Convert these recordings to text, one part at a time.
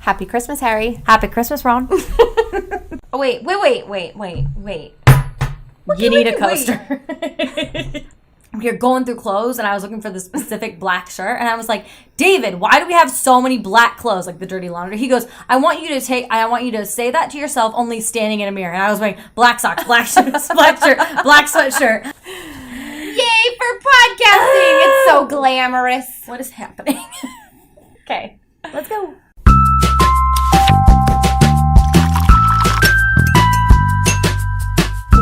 Happy Christmas, Harry. Happy Christmas, Ron. Oh, wait. You need a coaster. You're going through clothes, and I was looking for the specific black shirt, and I was like, David, why do we have so many black clothes, like the dirty laundry? He goes, I want you to say that to yourself only standing in a mirror. And I was wearing black socks, black shoes, black shirt, black sweatshirt. Yay for podcasting. It's so glamorous. What is happening? Okay, let's go.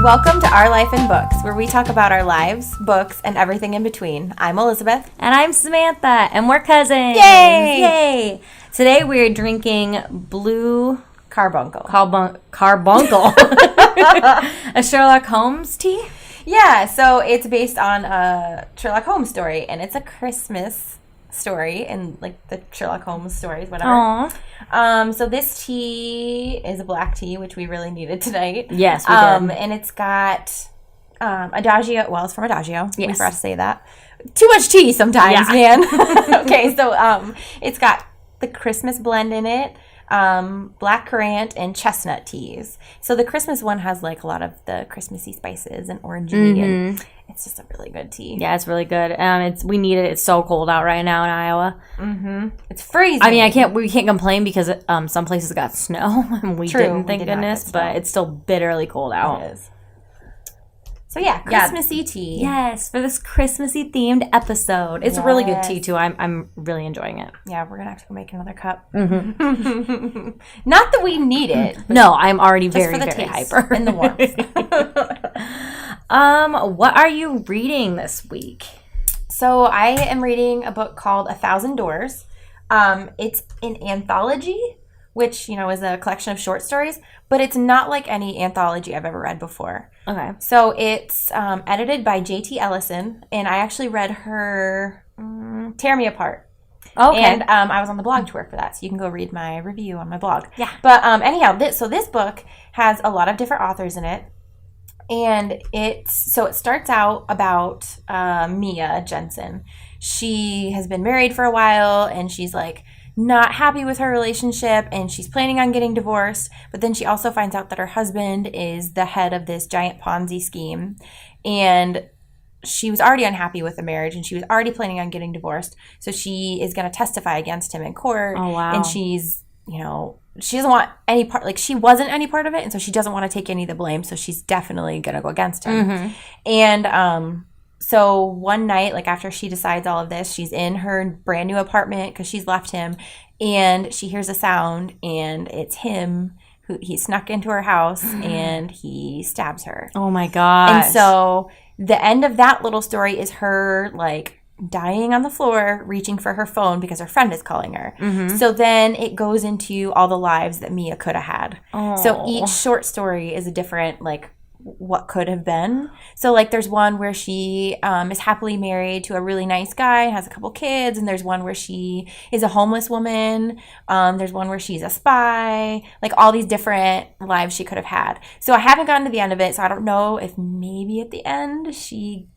Welcome to Our Life in Books, where we talk about our lives, books, and everything in between. I'm Elizabeth. And I'm Samantha, and we're cousins. Yay! Today we're drinking Blue Carbuncle. Carbuncle. A Sherlock Holmes tea? Yeah, so it's based on a Sherlock Holmes story, and it's a Christmas story, and like the Sherlock Holmes stories, whatever. Aww. So this tea is a black tea, which we really needed tonight. Yes, we did. And it's got Adagio. Well, it's from Adagio. Yes. We forgot to say that. Too much tea sometimes, man. Okay, so it's got the Christmas blend in it. Black currant and chestnut teas. So the Christmas one has like a lot of the Christmassy spices and orangey, and it's just a really good tea. Yeah, it's really good. We need it. It's so cold out right now in Iowa. It's freezing. I mean, we can't complain because some places got snow and we didn't, thank goodness. But it's still bitterly cold out. It is. So yeah, Christmassy tea. Yes, for this Christmassy themed episode. It's a really good tea too. I'm really enjoying it. Yeah, we're gonna have to go make another cup. Not that we need it. No, I'm already just very, for the very taste hyper. and the warmth. What are you reading this week? So I am reading a book called 1,000 Doors. It's an anthology, which, is a collection of short stories, but it's not like any anthology I've ever read before. Okay. So it's edited by J.T. Ellison, and I actually read her Tear Me Apart. Okay. And I was on the blog tour for that, so you can go read my review on my blog. Yeah. But anyhow, this book has a lot of different authors in it. And it starts out about Mia Jensen. She has been married for a while, and she's like not happy with her relationship, and she's planning on getting divorced. But then she also finds out that her husband is the head of this giant Ponzi scheme, and she was already unhappy with the marriage, and she was already planning on getting divorced. So she is going to testify against him in court. Oh, wow. And she's, she doesn't want any part, like she wasn't any part of it, and so she doesn't want to take any of the blame, so she's definitely going to go against him. And so one night, like after she decides all of this, she's in her brand new apartment because she's left him, and she hears a sound, and it's him. He snuck into her house, and he stabs her. Oh my gosh. And so the end of that little story is her like dying on the floor, reaching for her phone because her friend is calling her. So then it goes into all the lives that Mia could have had. So each short story is a different, like, what could have been. So like there's one where she is happily married to a really nice guy, has a couple kids, and there's one where she is a homeless woman. There's one where she's a spy, like all these different lives she could have had. So I haven't gotten to the end of it, so I don't know if maybe at the end she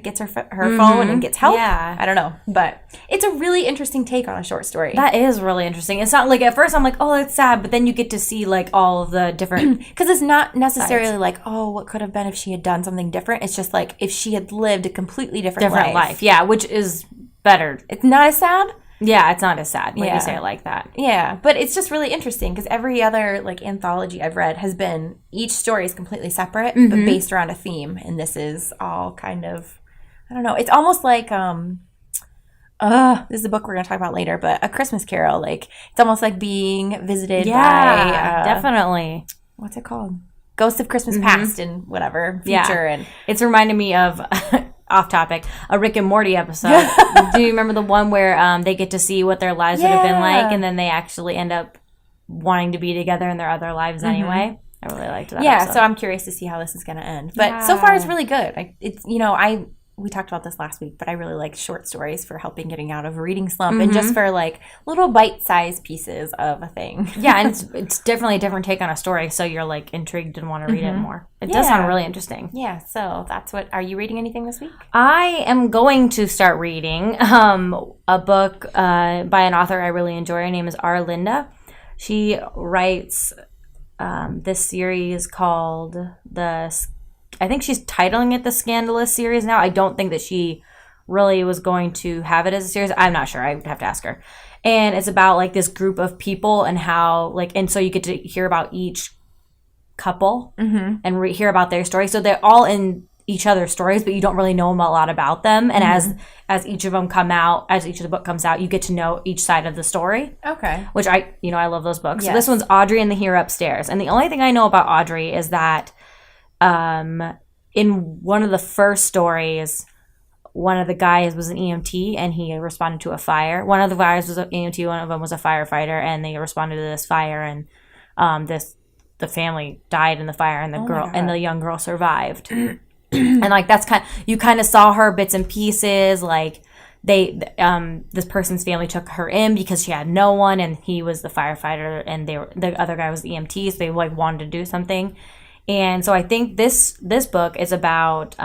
gets her phone and gets help. Yeah. I don't know. But it's a really interesting take on a short story. That is really interesting. It's not like, at first I'm like, oh, that's sad, but then you get to see like all of the different... Because it's not necessarily like, oh, what could have been if she had done something different. It's just like if she had lived a completely different life. Yeah, which is better. It's not as sad. Yeah, it's not as sad when you say it like that. Yeah, but it's just really interesting because every other like anthology I've read has been, each story is completely separate but based around a theme, and this is all kind of, I don't know, it's almost like this is a book we're going to talk about later, but A Christmas Carol, like it's almost like being visited by definitely, what's it called, Ghosts of Christmas Past and whatever future. And it's reminded me of off topic, a Rick and Morty episode. Do you remember the one where they get to see what their lives would have been like, and then they actually end up wanting to be together in their other lives anyway? I really liked that episode. So I'm curious to see how this is going to end. But so far it's really good. We talked about this last week, but I really like short stories for helping getting out of a reading slump and just for like little bite-sized pieces of a thing. Yeah, and it's definitely a different take on a story, so you're like intrigued and want to read it more. It does sound really interesting. Yeah, so that's what, are you reading anything this week? I am going to start reading a book by an author I really enjoy. Her name is R. Linda. She writes this series called I think she's titling it the Scandalous series now. I don't think that she really was going to have it as a series. I'm not sure. I would have to ask her. And it's about like this group of people and how like, and so you get to hear about each couple and hear about their story. So they're all in each other's stories, but you don't really know a lot about them. And as each of them come out, as each of the book comes out, you get to know each side of the story. Okay. Which I love those books. Yes. So this one's Audrey and the Hero Upstairs. And the only thing I know about Audrey is that in one of the first stories, one of the guys was an EMT and he responded to a fire. One of the guys was an EMT, one of them was a firefighter, and they responded to this fire, and the family died in the fire, and the young girl survived. And like that's you kind of saw her bits and pieces. Like this person's family took her in because she had no one, and he was the firefighter, and the other guy was the EMT, so they like wanted to do something. And so I think this book is about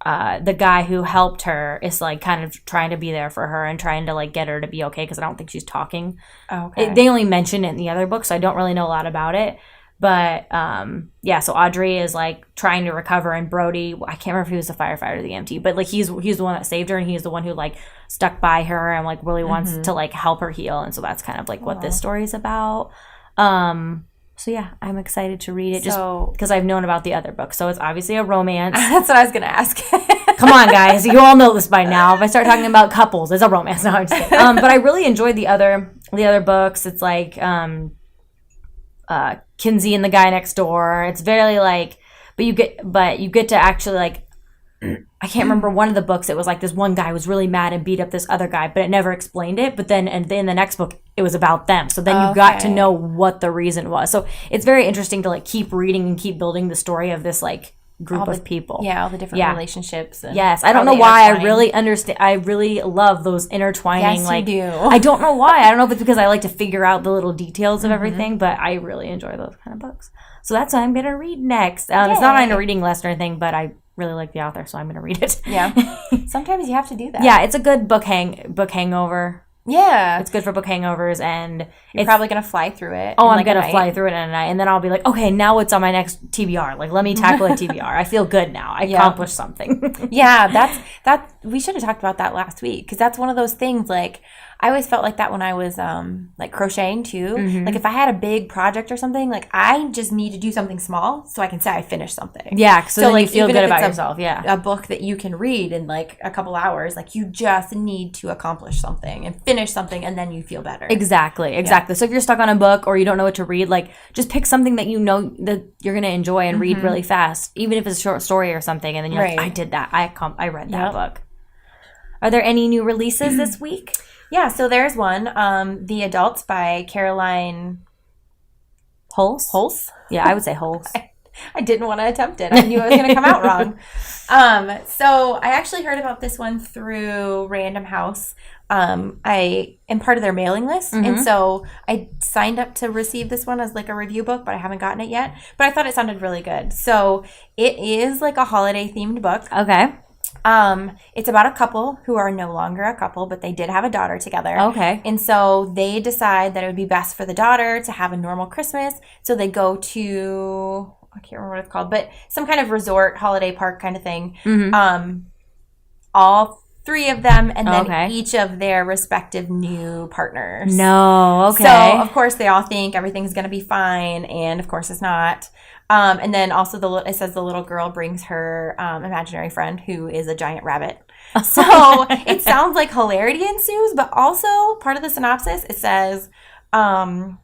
the guy who helped her is like kind of trying to be there for her and trying to like get her to be okay, because I don't think she's talking. Okay. They only mention it in the other book, so I don't really know a lot about it. But so Audrey is like trying to recover, and Brody, I can't remember if he was the firefighter or the EMT, but like he's the one that saved her, and he's the one who like stuck by her and like really wants to like help her heal. And so that's kind of like what this story is about. So yeah, I'm excited to read it just because I've known about the other book. So it's obviously a romance. That's what I was going to ask. Come on, guys. You all know this by now. If I start talking about couples, it's a romance. No, I'm just kidding. But I really enjoyed the other books. It's like Kinsey and the Guy Next Door. It's very like, but you get to actually like, I can't remember one of the books. It was like this one guy was really mad and beat up this other guy, but it never explained it. But then, and in the next book, it was about them. So then you got to know what the reason was. So it's very interesting to like keep reading and keep building the story of this like group of people. Yeah, all the different relationships. And yes, I don't know why I really understand. I really love those intertwining. Yes, like, you do. I don't know why. I don't know if it's because I like to figure out the little details of everything, but I really enjoy those kind of books. So that's what I'm going to read next. It's not on a reading list or anything, but I really like the author, so I'm going to read it. Yeah. Sometimes you have to do that. Yeah, it's a good book hangover. Yeah. It's good for book hangovers, and you're probably going to fly through it. Oh, I'm going to fly through it in a night, and then I'll be like, okay, now what's on my next TBR? Like, let me tackle a TBR. I feel good now. I accomplished something. Yeah, we should have talked about that last week, because that's one of those things, like, I always felt like that when I was like crocheting too. Like if I had a big project or something, like I just need to do something small so I can say I finished something. Yeah, so then like, you feel good about yourself. Yeah, a book that you can read in like a couple hours, like you just need to accomplish something and finish something, and then you feel better. Exactly. Yeah. So if you're stuck on a book or you don't know what to read, like just pick something that you know that you're gonna enjoy and read really fast, even if it's a short story or something, and then you're like, I did that. I read that book. Are there any new releases this week? Yeah, so there's one, The Adults by Caroline Hulse? Yeah, I would say Hulse. I didn't want to attempt it. I knew it was going to come out wrong. So I actually heard about this one through Random House. I am part of their mailing list, and so I signed up to receive this one as like a review book, but I haven't gotten it yet. But I thought it sounded really good. So it is like a holiday-themed book. Okay. It's about a couple who are no longer a couple, but they did have a daughter together. Okay. And so they decide that it would be best for the daughter to have a normal Christmas. So they go to, I can't remember what it's called, but some kind of resort, holiday park kind of thing. All three of them, and then each of their respective new partners. No, okay. So, of course, they all think everything's going to be fine, and of course it's not. And then also it says the little girl brings her imaginary friend who is a giant rabbit. So it sounds like hilarity ensues, but also part of the synopsis, it says their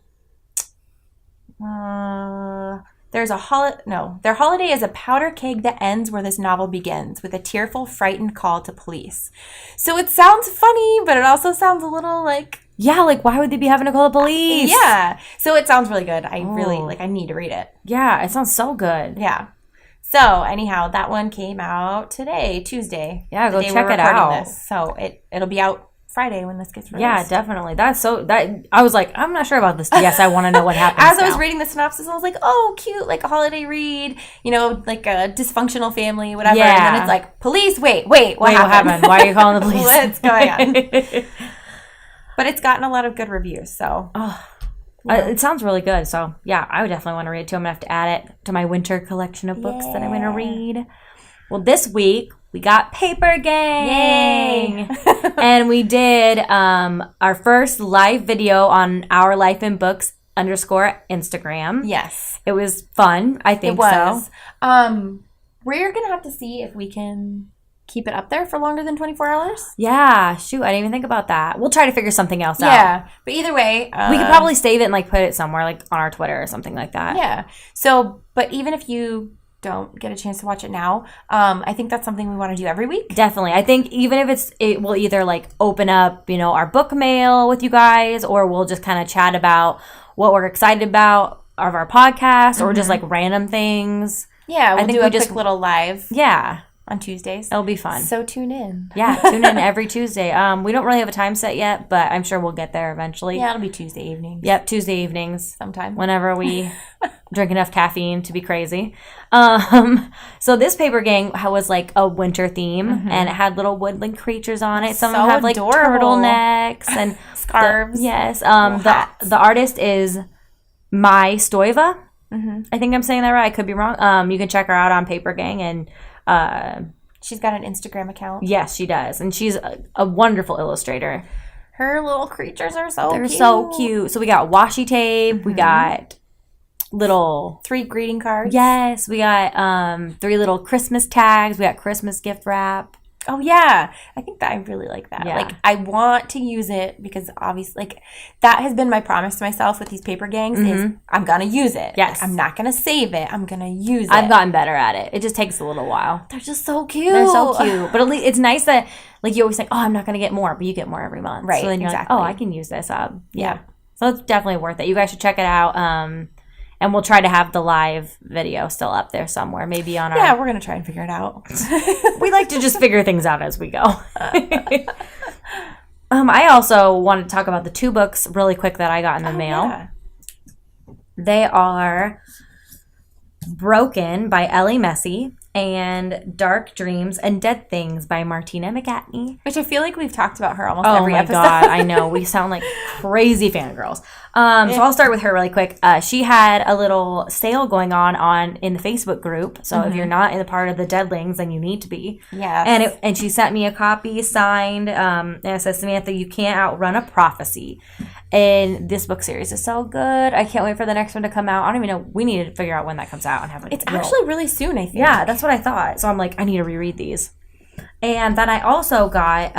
holiday is a powder keg that ends where this novel begins, with a tearful, frightened call to police. So it sounds funny, but it also sounds a little like... Yeah, like, why would they be having to call the police? Yeah. So it sounds really good. I need to read it. Yeah, it sounds so good. Yeah. So, anyhow, that one came out today, Tuesday. Yeah, go check it out. So it'll be out Friday when this gets released. Yeah, definitely. I was like, I'm not sure about this. Yes, I want to know what happens. As I was reading the synopsis, I was like, oh, cute, like a holiday read, like a dysfunctional family, whatever. Yeah. And then it's like, police, wait, what happened? Why are you calling the police? What's going on? But it's gotten a lot of good reviews, so. It sounds really good. So, yeah, I would definitely want to read it too. I'm going to have to add it to my winter collection of books that I'm going to read. Well, this week, we got Paper Gang. Yay! And we did our first live video on Our Life in Books _Instagram. Yes. It was fun. I think so. We're going to have to see if we can keep it up there for longer than 24 hours. Yeah. Shoot, I didn't even think about that. We'll try to figure something else out. Yeah. But either way. We could probably save it and put it somewhere on our Twitter or something like that. Yeah. So, but even if you don't get a chance to watch it now, I think that's something we want to do every week. Definitely. I think even if it will either open up, our book mail with you guys, or we'll just kind of chat about what we're excited about of our podcast, or just random things. Yeah, we'll do a quick little live. Yeah. On Tuesdays. It'll be fun. So tune in. Yeah, tune in every Tuesday. We don't really have a time set yet, but I'm sure we'll get there eventually. Yeah, it'll be Tuesday evenings. Yep, Tuesday evenings. Sometime. Whenever we drink enough caffeine to be crazy. So this Paper Gang was a winter theme, and it had little woodland creatures on it. Some of them have adorable. Turtlenecks and scarves. Yes. The artist is Mai Stoiva. I think I'm saying that right. I could be wrong. You can check her out on Paper Gang, and she's got an Instagram account. Yes, she does. And she's a wonderful illustrator. Her little creatures are so cute. They're so cute. So we got washi tape. We got little 3 greeting cards. Yes. We got 3 little Christmas tags. We got Christmas gift wrap. Oh, yeah. I think that I really like that. Yeah. I want to use it because obviously, that has been my promise to myself with these Paper Gangs is I'm going to use it. Yes. I'm not going to save it. I'm going to use it. I've gotten better at it. It just takes a little while. They're just so cute. They're so cute. But at least it's nice that, you always think, oh, I'm not going to get more, but you get more every month. Right. So then you're exactly. oh, I can use this up. Yeah. So it's definitely worth it. You guys should check it out. And we'll try to have the live video still up there somewhere, maybe on our... Yeah, we're going to try and figure it out. We like to just figure things out as we go. I also want to talk about the 2 books really quick that I got in the mail. Yeah. They are Broken by Ellie Messy and Dark Dreams and Dead Things by Martina McGatney. Which I feel like we've talked about her almost every episode. Oh my God, I know. We sound like crazy fangirls. So I'll start with her really quick. She had a little sale going on in the Facebook group. So if you're not in the part of the Deadlings, then you need to be. Yes. And she sent me a copy signed. And it says, Samantha, you can't outrun a prophecy. And this book series is so good. I can't wait for the next one to come out. I don't even know. We need to figure out when that comes out and have it. It's actually really soon, I think. Yeah, that's what I thought. So I'm like, I need to reread these. And then I also got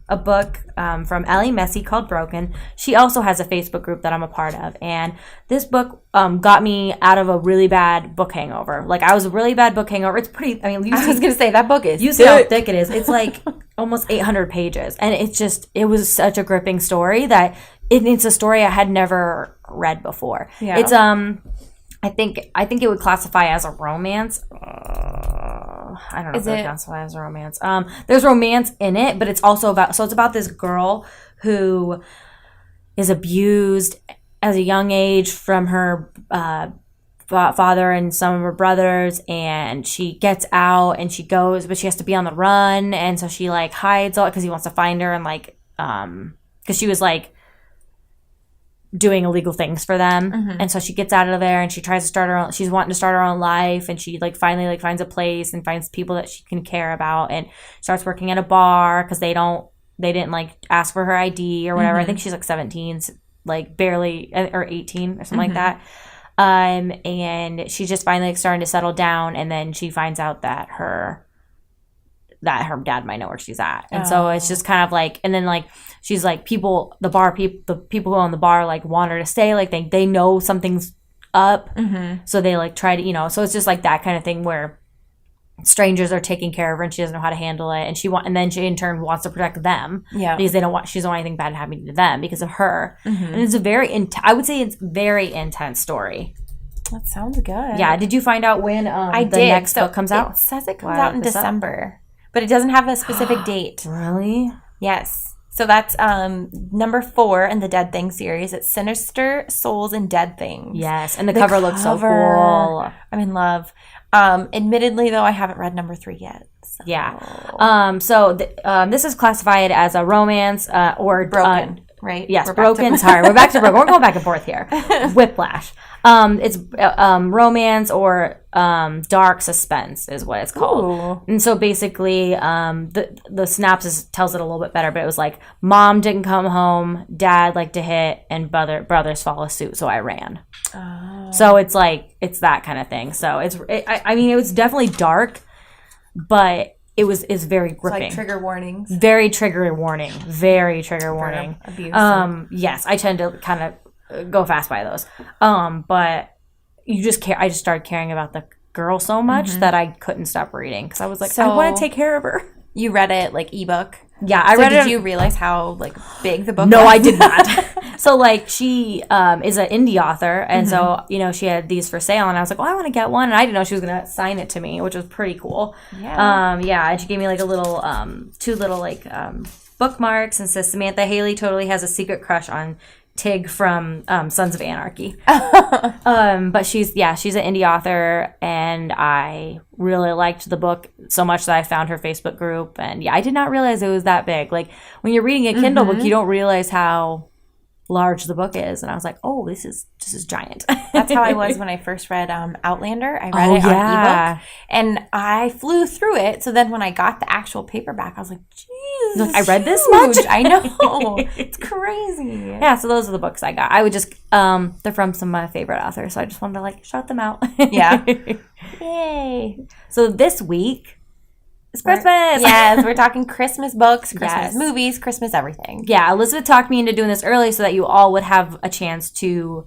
a book from Ellie Messy called Broken. She also has a Facebook group that I'm a part of. And this book got me out of a really bad book hangover. I was a really bad book hangover. It's pretty, I was going to say, that book is You see how thick it is. It's almost 800 pages. And it was such a gripping story that it's a story I had never read before. Yeah. It's I think it would classify as a romance. I don't know if it would classify as a romance. There's romance in it, but it's also about this girl who is abused as a young age from her father and some of her brothers, and she gets out and she goes, but she has to be on the run, and so she hides all because he wants to find her, and because she was doing illegal things for them. And so she gets out of there and she tries to start her own, she's wanting to start her own life, and she finally finds a place and finds people that she can care about, and starts working at a bar because they didn't ask for her ID or whatever. I think she's 17, barely, or 18 or something like that. And she's just finally starting to settle down, and then she finds out that her dad might know where she's at. And so it's just kind of and then she's the people who own the bar want her to stay, they know something's up. So they try to, so it's just that kind of thing where strangers are taking care of her and she doesn't know how to handle it, and then she in turn wants to protect them because she doesn't want anything bad happening to them because of her. And it's I would say it's very intense story. That sounds good. Yeah. Did you find out when the next book comes out? It says it comes out in December. But it doesn't have a specific date. Really? Yes. So that's number 4 in the Dead Things series. It's Sinister Souls and Dead Things. Yes, and the cover looks so cool. I'm in love. Admittedly, though, I haven't read number 3 yet. So. Yeah. So this is classified as a romance or Broken. right? Yes, Broken. Sorry, we're back to Broken. We're going back and forth here. Whiplash. It's romance or dark suspense is what it's called. Ooh. And so basically, the synopsis tells it a little bit better, but it was like, mom didn't come home, dad liked to hit, and brothers follow suit, so I ran. Oh. So it's like, it's that kind of thing. So I mean, it was definitely dark, but it's very gripping. It's like trigger warnings. Very trigger warning. Very trigger warning. Abuse. Yes, I tend to kind of go fast by those. But you just care. I just started caring about the girl so much that I couldn't stop reading because I was like, I want to take care of her. You read it like ebook. Yeah, I read it. Did you realize how like big the book was? No, I did not. So like she is an indie author, and so she had these for sale, and I was like, I want to get one, and I didn't know she was gonna sign it to me, which was pretty cool. Yeah. And she gave me like a little two little like bookmarks, and says Samantha Haley totally has a secret crush on Tig from Sons of Anarchy. But she's an indie author, and I really liked the book so much that I found her Facebook group, and I did not realize it was that big. Like when you're reading a Kindle book, you don't realize how large the book is, and I was like, oh, this is giant. That's how I was when I first read Outlander. I read it on ebook, and I flew through it. So then when I got the actual paperback, I was like, "Jeez, I read this much? I know, it's crazy." Yeah, so those are the books I got. I would just they're from some of my favorite authors, so I just wanted to like shout them out. Yeah. Yay! So this week, it's Christmas. Yes, we're talking Christmas books, Christmas movies, Christmas everything. Yeah, Elizabeth talked me into doing this early so that you all would have a chance to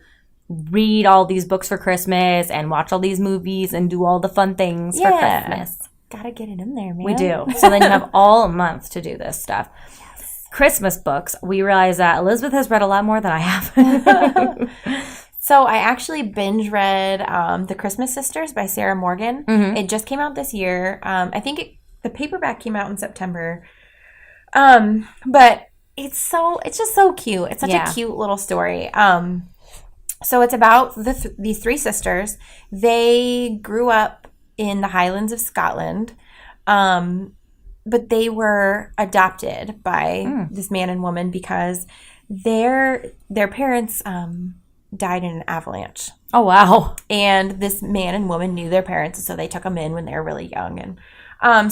read all these books for Christmas and watch all these movies and do all the fun things for Christmas. Gotta get it in there, man. We do. So then you have all month to do this stuff. Yes. Christmas books, we realize that Elizabeth has read a lot more than I have. So I actually binge read The Christmas Sisters by Sarah Morgan. It just came out this year. I think the paperback came out in September. But it's just so cute. It's such a cute little story. So it's about these three sisters. They grew up in the Highlands of Scotland, but they were adopted by this man and woman because their parents died in an avalanche. Oh, wow. And this man and woman knew their parents, so they took them in when they were really young. And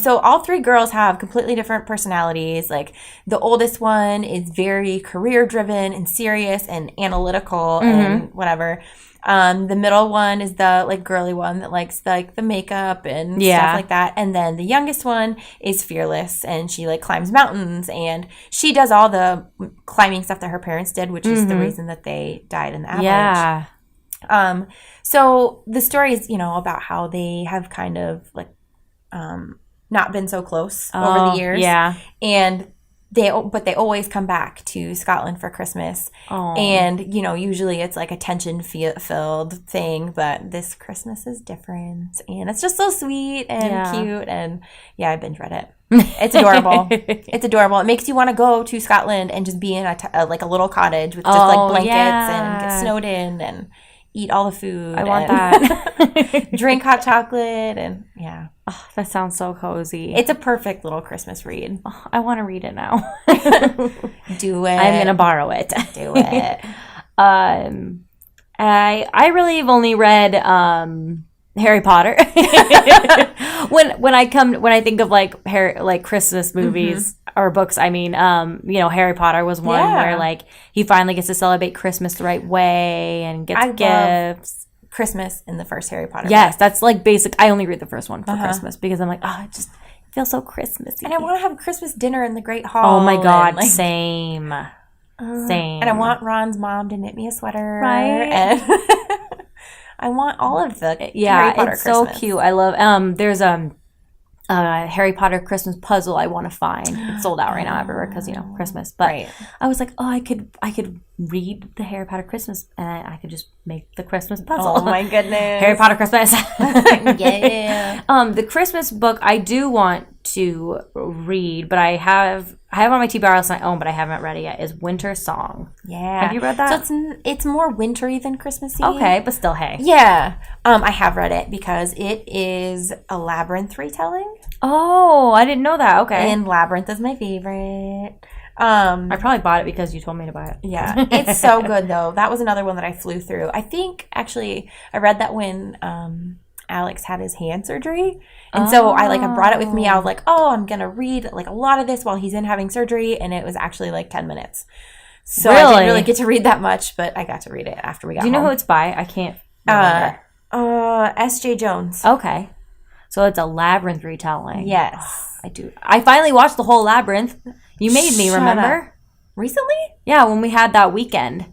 so all three girls have completely different personalities. Like the oldest one is very career driven and serious and analytical and whatever. The middle one is the like girly one that likes the makeup and stuff like that. And then the youngest one is fearless, and she like climbs mountains, and she does all the climbing stuff that her parents did, which is the reason that they died in the avalanche. Yeah. So the story is, about how they have kind of like not been so close over the years. Yeah. And they always come back to Scotland for Christmas. Aww. And, usually it's like a tension-filled thing, but this Christmas is different. And it's just so sweet and cute. And, I binge read it. It's adorable. It's adorable. It makes you want to go to Scotland and just be in a little cottage with just like blankets and get snowed in and eat all the food. I want that. Drink hot chocolate and Oh, that sounds so cozy. It's a perfect little Christmas read. Oh, I want to read it now. Do it. I'm going to borrow it. Do it. I really have only read Harry Potter. when I think of like Christmas movies or books, I mean, Harry Potter was one where like he finally gets to celebrate Christmas the right way and gets gifts. Christmas in the first Harry Potter book. That's like basic. I only read the first one for Christmas because I'm like, it just feels so Christmassy. And I want to have a Christmas dinner in the Great Hall. Oh my God, same. Same. And I want Ron's mom to knit me a sweater. Right. And I want all of the Harry Potter it's Christmas. So cute. I love, there's a Harry Potter Christmas puzzle I want to find. It's sold out right now everywhere because, Christmas. But I was like, I could read the Harry Potter Christmas and I could just make the Christmas puzzle. Oh my goodness. Harry Potter Christmas. Yeah. The Christmas book I do want to read, but I have on my TBR list on my own, but I haven't read it yet, is Winter Song. Yeah. Have you read that? So it's more wintry than Christmassy. Okay, but still, hey. Yeah. I have read it because it is a labyrinth retelling. Oh, I didn't know that. Okay. And Labyrinth is my favorite. I probably bought it because you told me to buy it. Yeah, it's so good though. That was another one that I flew through. I think actually I read that when Alex had his hand surgery, and so I brought it with me. I was like, oh, I'm gonna read like a lot of this while he's in having surgery, and it was actually like 10 minutes. So I didn't really get to read that much, but I got to read it after we got home. Do you know who it's by? I can't remember. S.J. Jones. Okay. So it's a Labyrinth retelling. Yes, I do. I finally watched the whole Labyrinth. You made me, remember? Recently? Yeah, when we had that weekend.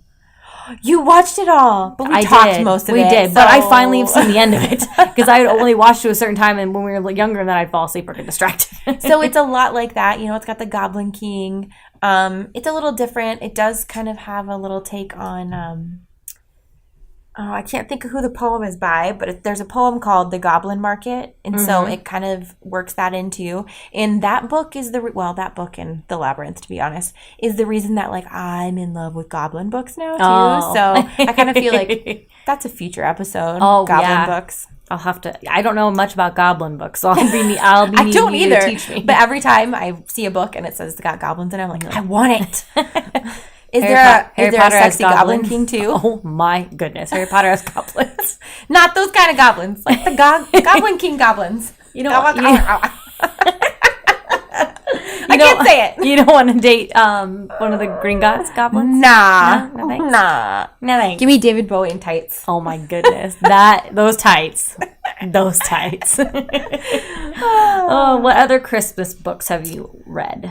You watched it all, but we talked most of it. We did, but I finally have seen the end of it because I had only watched to a certain time, and when we were younger, then I'd fall asleep or get distracted. So it's a lot like that. You know, it's got the Goblin King. It's a little different. It does kind of have a little take on... I can't think of who the poem is by, but there's a poem called The Goblin Market, and so it kind of works that into. And that book is that book and The Labyrinth, to be honest, is the reason that like I'm in love with goblin books now too. So I kind of feel like that's a future episode. Goblin books. I'll have to. I don't know much about goblin books, so I'll be I don't either. To teach me. But every time I see a book and it says it's got goblins, and I'm like, I want it. Is there a sexy Goblin King too? Oh my goodness. Harry Potter has goblins. Not those kind of goblins. Like the Goblin King goblins. You know what? I can't say it. You don't want to date one of the Gringotts goblins? Nah. No thanks. Nah. No thanks. Give me David Bowie in tights. Oh my goodness. Those tights. Those tights. What other Christmas books have you read?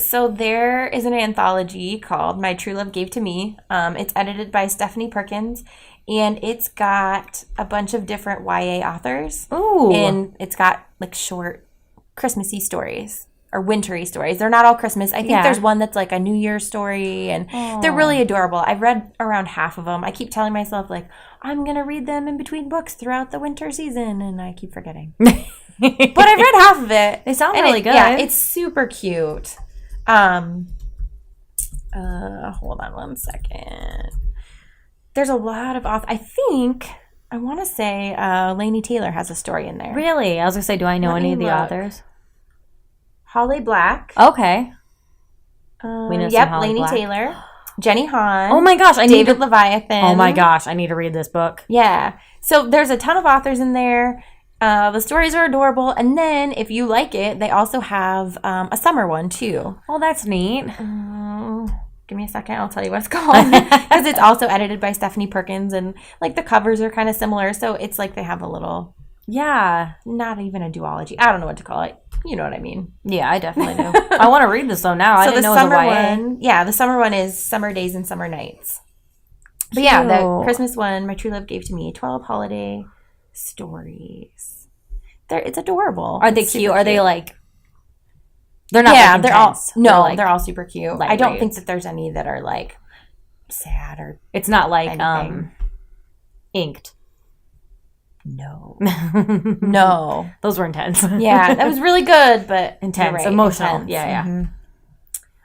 So there is an anthology called My True Love Gave to Me. It's edited by Stephanie Perkins, and it's got a bunch of different YA authors. Ooh. And it's got like short Christmassy stories or wintry stories. They're not all Christmas. I think there's one that's like a New Year's story, and they're really adorable. I've read around half of them. I keep telling myself like I'm going to read them in between books throughout the winter season, and I keep forgetting. But I've read half of it. They sound really good. Yeah, it's super cute. Hold on one second. There's a lot of authors. I want to say Laini Taylor has a story in there. Really? I was going to say, do I know any of the authors? Holly Black. Okay. We know some Holly Laini Black. Taylor. Jenny Han. Oh my gosh. David Leviathan. Oh my gosh. I need to read this book. Yeah. So there's a ton of authors in there. The stories are adorable. And then if you like it, they also have a summer one too. Oh, that's neat. Give me a second. I'll tell you what it's called. Because it's also edited by Stephanie Perkins. And like the covers are kind of similar. So it's like they have a little... Yeah. Not even a duology. I don't know what to call it. You know what I mean. Yeah, I definitely do. I want to read this though now. I didn't know it was a YA. The summer one is Summer Days and Summer Nights. But yeah, the Christmas one, My True Love Gave to Me, 12 holiday stories. It's adorable. Are they cute? Are they like... They're not like intense. They're all super cute. I don't think that there's any that are like sad or... It's not like inked. No. No. Those were intense. Yeah, that was really good, but... Intense. Right, emotional. Intense. Yeah. Mm-hmm.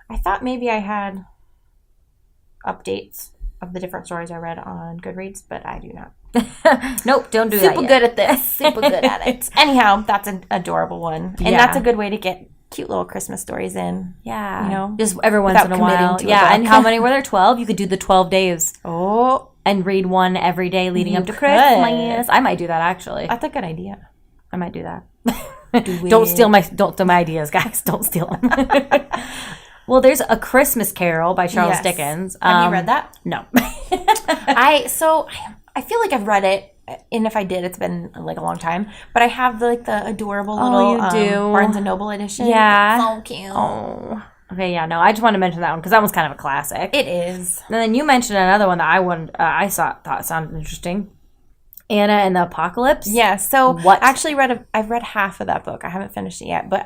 I thought maybe I had updates of the different stories I read on Goodreads, but I do not. Nope, don't do that Super good at this. Super good at it. Anyhow, that's an adorable one. And that's a good way to get cute little Christmas stories in. Yeah. You know? Just every once in a while. Yeah, and how many were there? 12? You could do the 12 days. Oh. And read one every day leading up to Christmas. I might do that, actually. That's a good idea. I might do that. Don't steal my ideas, guys. Don't steal them. Well, there's A Christmas Carol by Charles Dickens. Have you read that? No. I feel like I've read it, and if I did, it's been like a long time. But I have like the adorable little Barnes and Noble edition. Yeah. So cute. Oh. Okay, yeah, no, I just wanted to mention that one because that one's kind of a classic. It is. And then you mentioned another one that I thought sounded interesting. Anna and the Apocalypse. Yeah. So I've read half of that book. I haven't finished it yet, but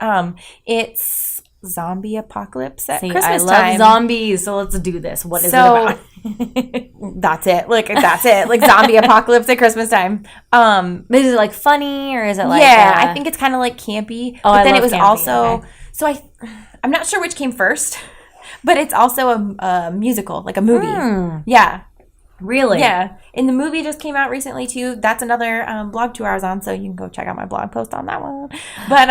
it's zombie apocalypse at Christmas time. I love zombies, so let's do this. What is it about? That's it. Like zombie apocalypse at Christmas time. Is it like funny or is it like? Yeah, I think it's kind of like campy. Oh, but then it was campy. also Okay. So I'm not sure which came first, but it's also a musical, like a movie. Yeah. Really? Yeah. And the movie just came out recently, too. That's another blog 2 hours on, so you can go check out my blog post on that one. But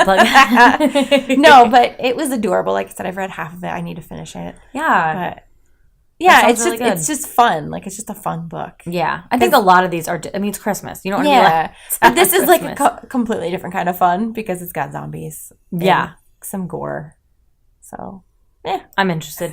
Plug. No, but it was adorable. Like I said, I've read half of it. I need to finish it. Yeah. But yeah, it's really it's just fun. Like, it's just a fun book. Yeah. I think a lot of these are, it's Christmas. You don't want to Yeah. be like, But this is like a completely different kind of fun because it's got zombies. Yeah. Some gore. So, I'm interested.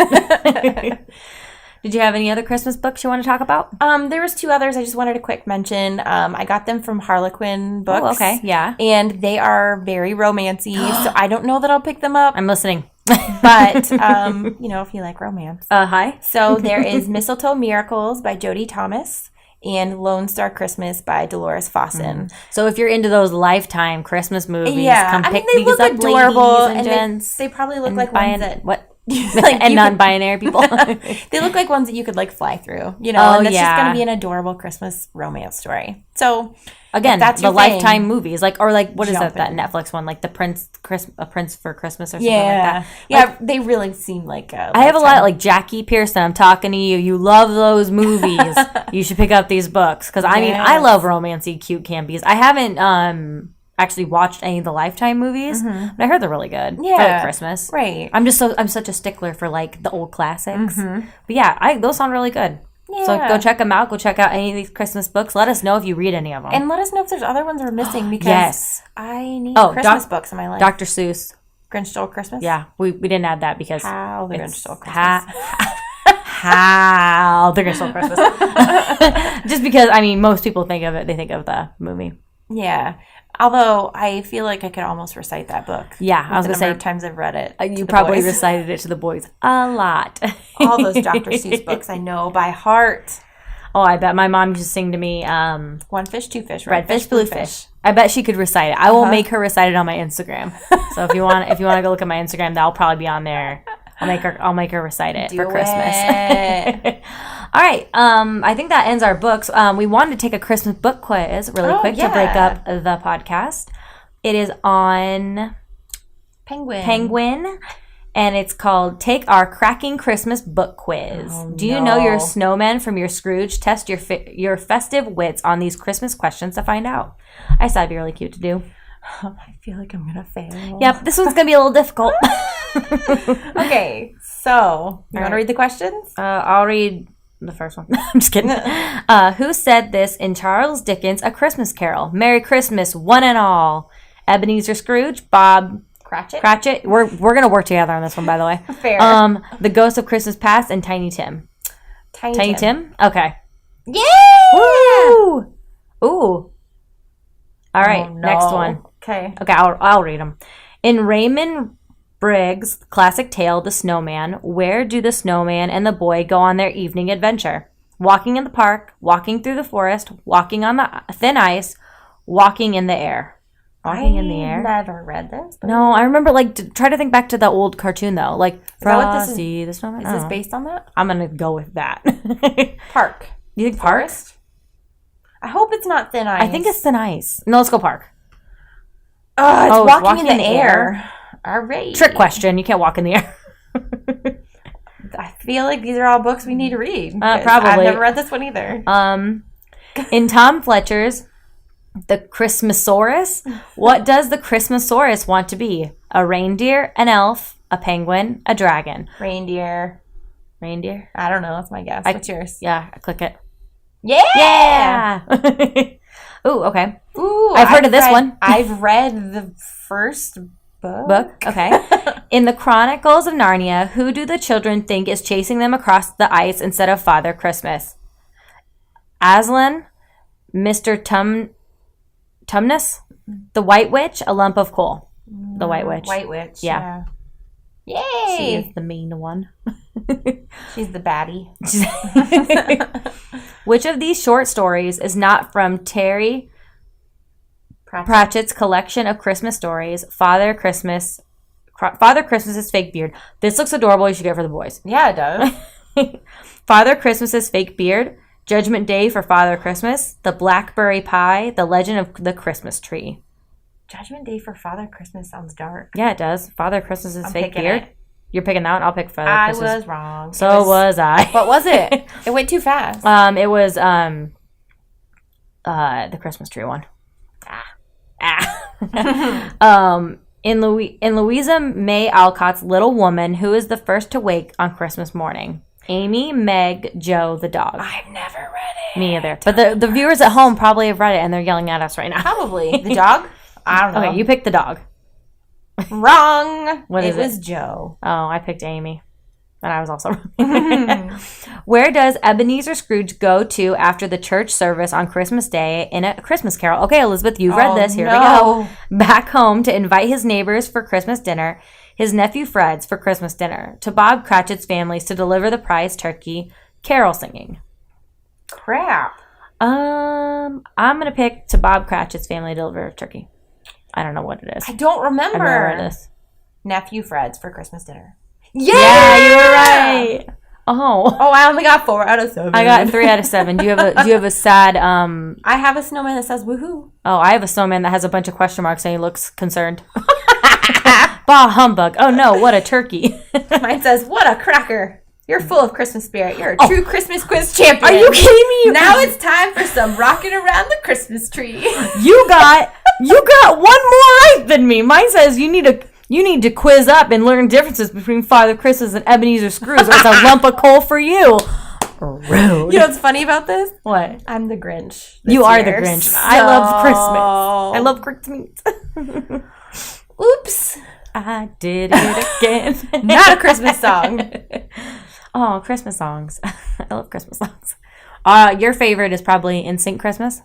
Did you have any other Christmas books you want to talk about? There was 2 others I just wanted to quick mention. I got them from Harlequin Books. Oh, okay. Yeah. And they are very romancy, so I don't know that I'll pick them up. I'm listening. But, if you like romance. Hi. So there is Mistletoe Miracles by Jodie Thomas and Lone Star Christmas by Dolores Fawson. So if you're into those Lifetime Christmas movies, come pick they these look up, adorable, ladies and and gents. they probably look like ones that... What? like and non-binary people. They look like ones that you could like fly through, and that's just going to be an adorable Christmas romance story. So again, that's the thing, Lifetime movies, what is that Netflix one, like the A Prince for Christmas or something like that? Yeah, they really seem like I have a lot like Jackie Pearson. I'm talking to you. You love those movies. You should pick up these books because I love romancy, cute campies. I haven't actually watched any of the Lifetime movies, but I heard they're really good for Christmas. Right. I'm such a stickler for like the old classics. But yeah, those sound really good. Yeah. So go check them out. Go check out any of these Christmas books. Let us know if you read any of them. And let us know if there's other ones we're missing because I need Christmas books in my life. Dr. Seuss. Grinch Stole Christmas? Yeah. We didn't add that because How the Grinch Stole Christmas. How the Grinch Stole Christmas. Just because, most people think of it, they think of the movie. Yeah. Although I feel like I could almost recite that book. Yeah, I was going to say. Times I've read it. You probably recited it to the boys a lot. All those Dr. Seuss books I know by heart. Oh, I bet my mom used to sing to me. 1 fish, 2 fish, red fish, blue fish. I bet she could recite it. I will make her recite it on my Instagram. So if you want to go look at my Instagram, that'll probably be on there. I'll make her recite it for Christmas. All right. I think that ends our books. We wanted to take a Christmas book quiz really quick to break up the podcast. It is on Penguin, and it's called Take Our Cracking Christmas Book Quiz. Do you know your snowman from your Scrooge? Test your festive wits on these Christmas questions to find out. I thought it'd be really cute to do. I feel like I'm going to fail. Yep, this one's going to be a little difficult. Okay, so you want to read the questions? I'll read the first one. I'm just kidding. Who said this in Charles Dickens' A Christmas Carol? Merry Christmas, one and all. Ebenezer Scrooge, Bob Cratchit. We're going to work together on this one, by the way. Fair. The Ghost of Christmas Past and Tiny Tim. Tiny Tim? Okay. Yay! Woo! Ooh. All right, next one. Okay, I'll read them. In Raymond Briggs' classic tale, The Snowman, where do the snowman and the boy go on their evening adventure? Walking in the park, walking through the forest, walking on the thin ice, walking in the air. Walking in the air? I've never read this. No, I remember, try to think back to the old cartoon, though. Like, Frosty the Snowman. Is this based on that? I'm going to go with that. Park. You think park? I hope it's not thin ice. I think it's thin ice. No, let's go park. Oh, it's walking in the air. All right. Trick question. You can't walk in the air. I feel like these are all books we need to read. Probably. I've never read this one either. In Tom Fletcher's The Christmasaurus, what does the Christmasaurus want to be? A reindeer, an elf, a penguin, a dragon. Reindeer. I don't know. That's my guess. What's yours? Yeah, I click it. Yeah! Ooh, okay. Ooh, I've heard of this one. I've read the first book. Okay. In the Chronicles of Narnia, who do the children think is chasing them across the ice instead of Father Christmas? Aslan, Mr. Tumnus, the White Witch, a lump of coal. The White Witch. White Witch. Yeah. Yay! She is the mean one. She's the baddie. Which of these short stories is not from Terry Pratchett's collection of Christmas stories, Father Christmas's Fake Beard? This looks adorable. You should get it for the boys. Yeah, it does. Father Christmas's Fake Beard, Judgment Day for Father Christmas, The Blackberry Pie, The Legend of the Christmas Tree. Judgment Day for Father Christmas sounds dark. Yeah, it does. Father Christmas's Fake Beard. You're picking that one? I'll pick Father I Christmas. was wrong. So was I. What was it? It went too fast. It was the Christmas tree one. In Louisa May Alcott's Little Woman, who is the first to wake on Christmas morning? Amy, Meg, Joe, the dog. I've never read it. Me either. But the viewers at home probably have read it and they're yelling at us right now. Probably. The dog? I don't know. Okay, you picked the dog. Wrong. What is it? It was Joe. Oh, I picked Amy. And I was also wrong. Where does Ebenezer Scrooge go to after the church service on Christmas Day in a Christmas Carol? Okay, Elizabeth, you've read this. Here we go. Back home to invite his neighbors for Christmas dinner, his nephew Fred's for Christmas dinner, to Bob Cratchit's families to deliver the prize turkey, carol singing. Crap. I'm going to pick to Bob Cratchit's family to deliver turkey. I don't know what it is. I don't remember. I've never read this. Nephew Fred's for Christmas dinner. Yeah, you were right. Oh, I only got 4 out of 7. I got 3 out of 7. Do you have a sad? I have a snowman that says woohoo. Oh, I have a snowman that has a bunch of question marks and he looks concerned. Bah humbug! Oh no, what a turkey! Mine says what a cracker. You're full of Christmas spirit. You're a true Christmas quiz champion. Are you kidding me? Now it's time for some rocking around the Christmas tree. You got one more right than me. Mine says you need to quiz up and learn differences between Father Christmas and Ebenezer Scrooge, or it's a lump of coal for you. Rude. You know what's funny about this? What? I'm the Grinch. You are the Grinch. So... I love Christmas. Oops. I did it again. Not a Christmas song. Oh, Christmas songs. I love Christmas songs. Your favorite is probably NSYNC Christmas?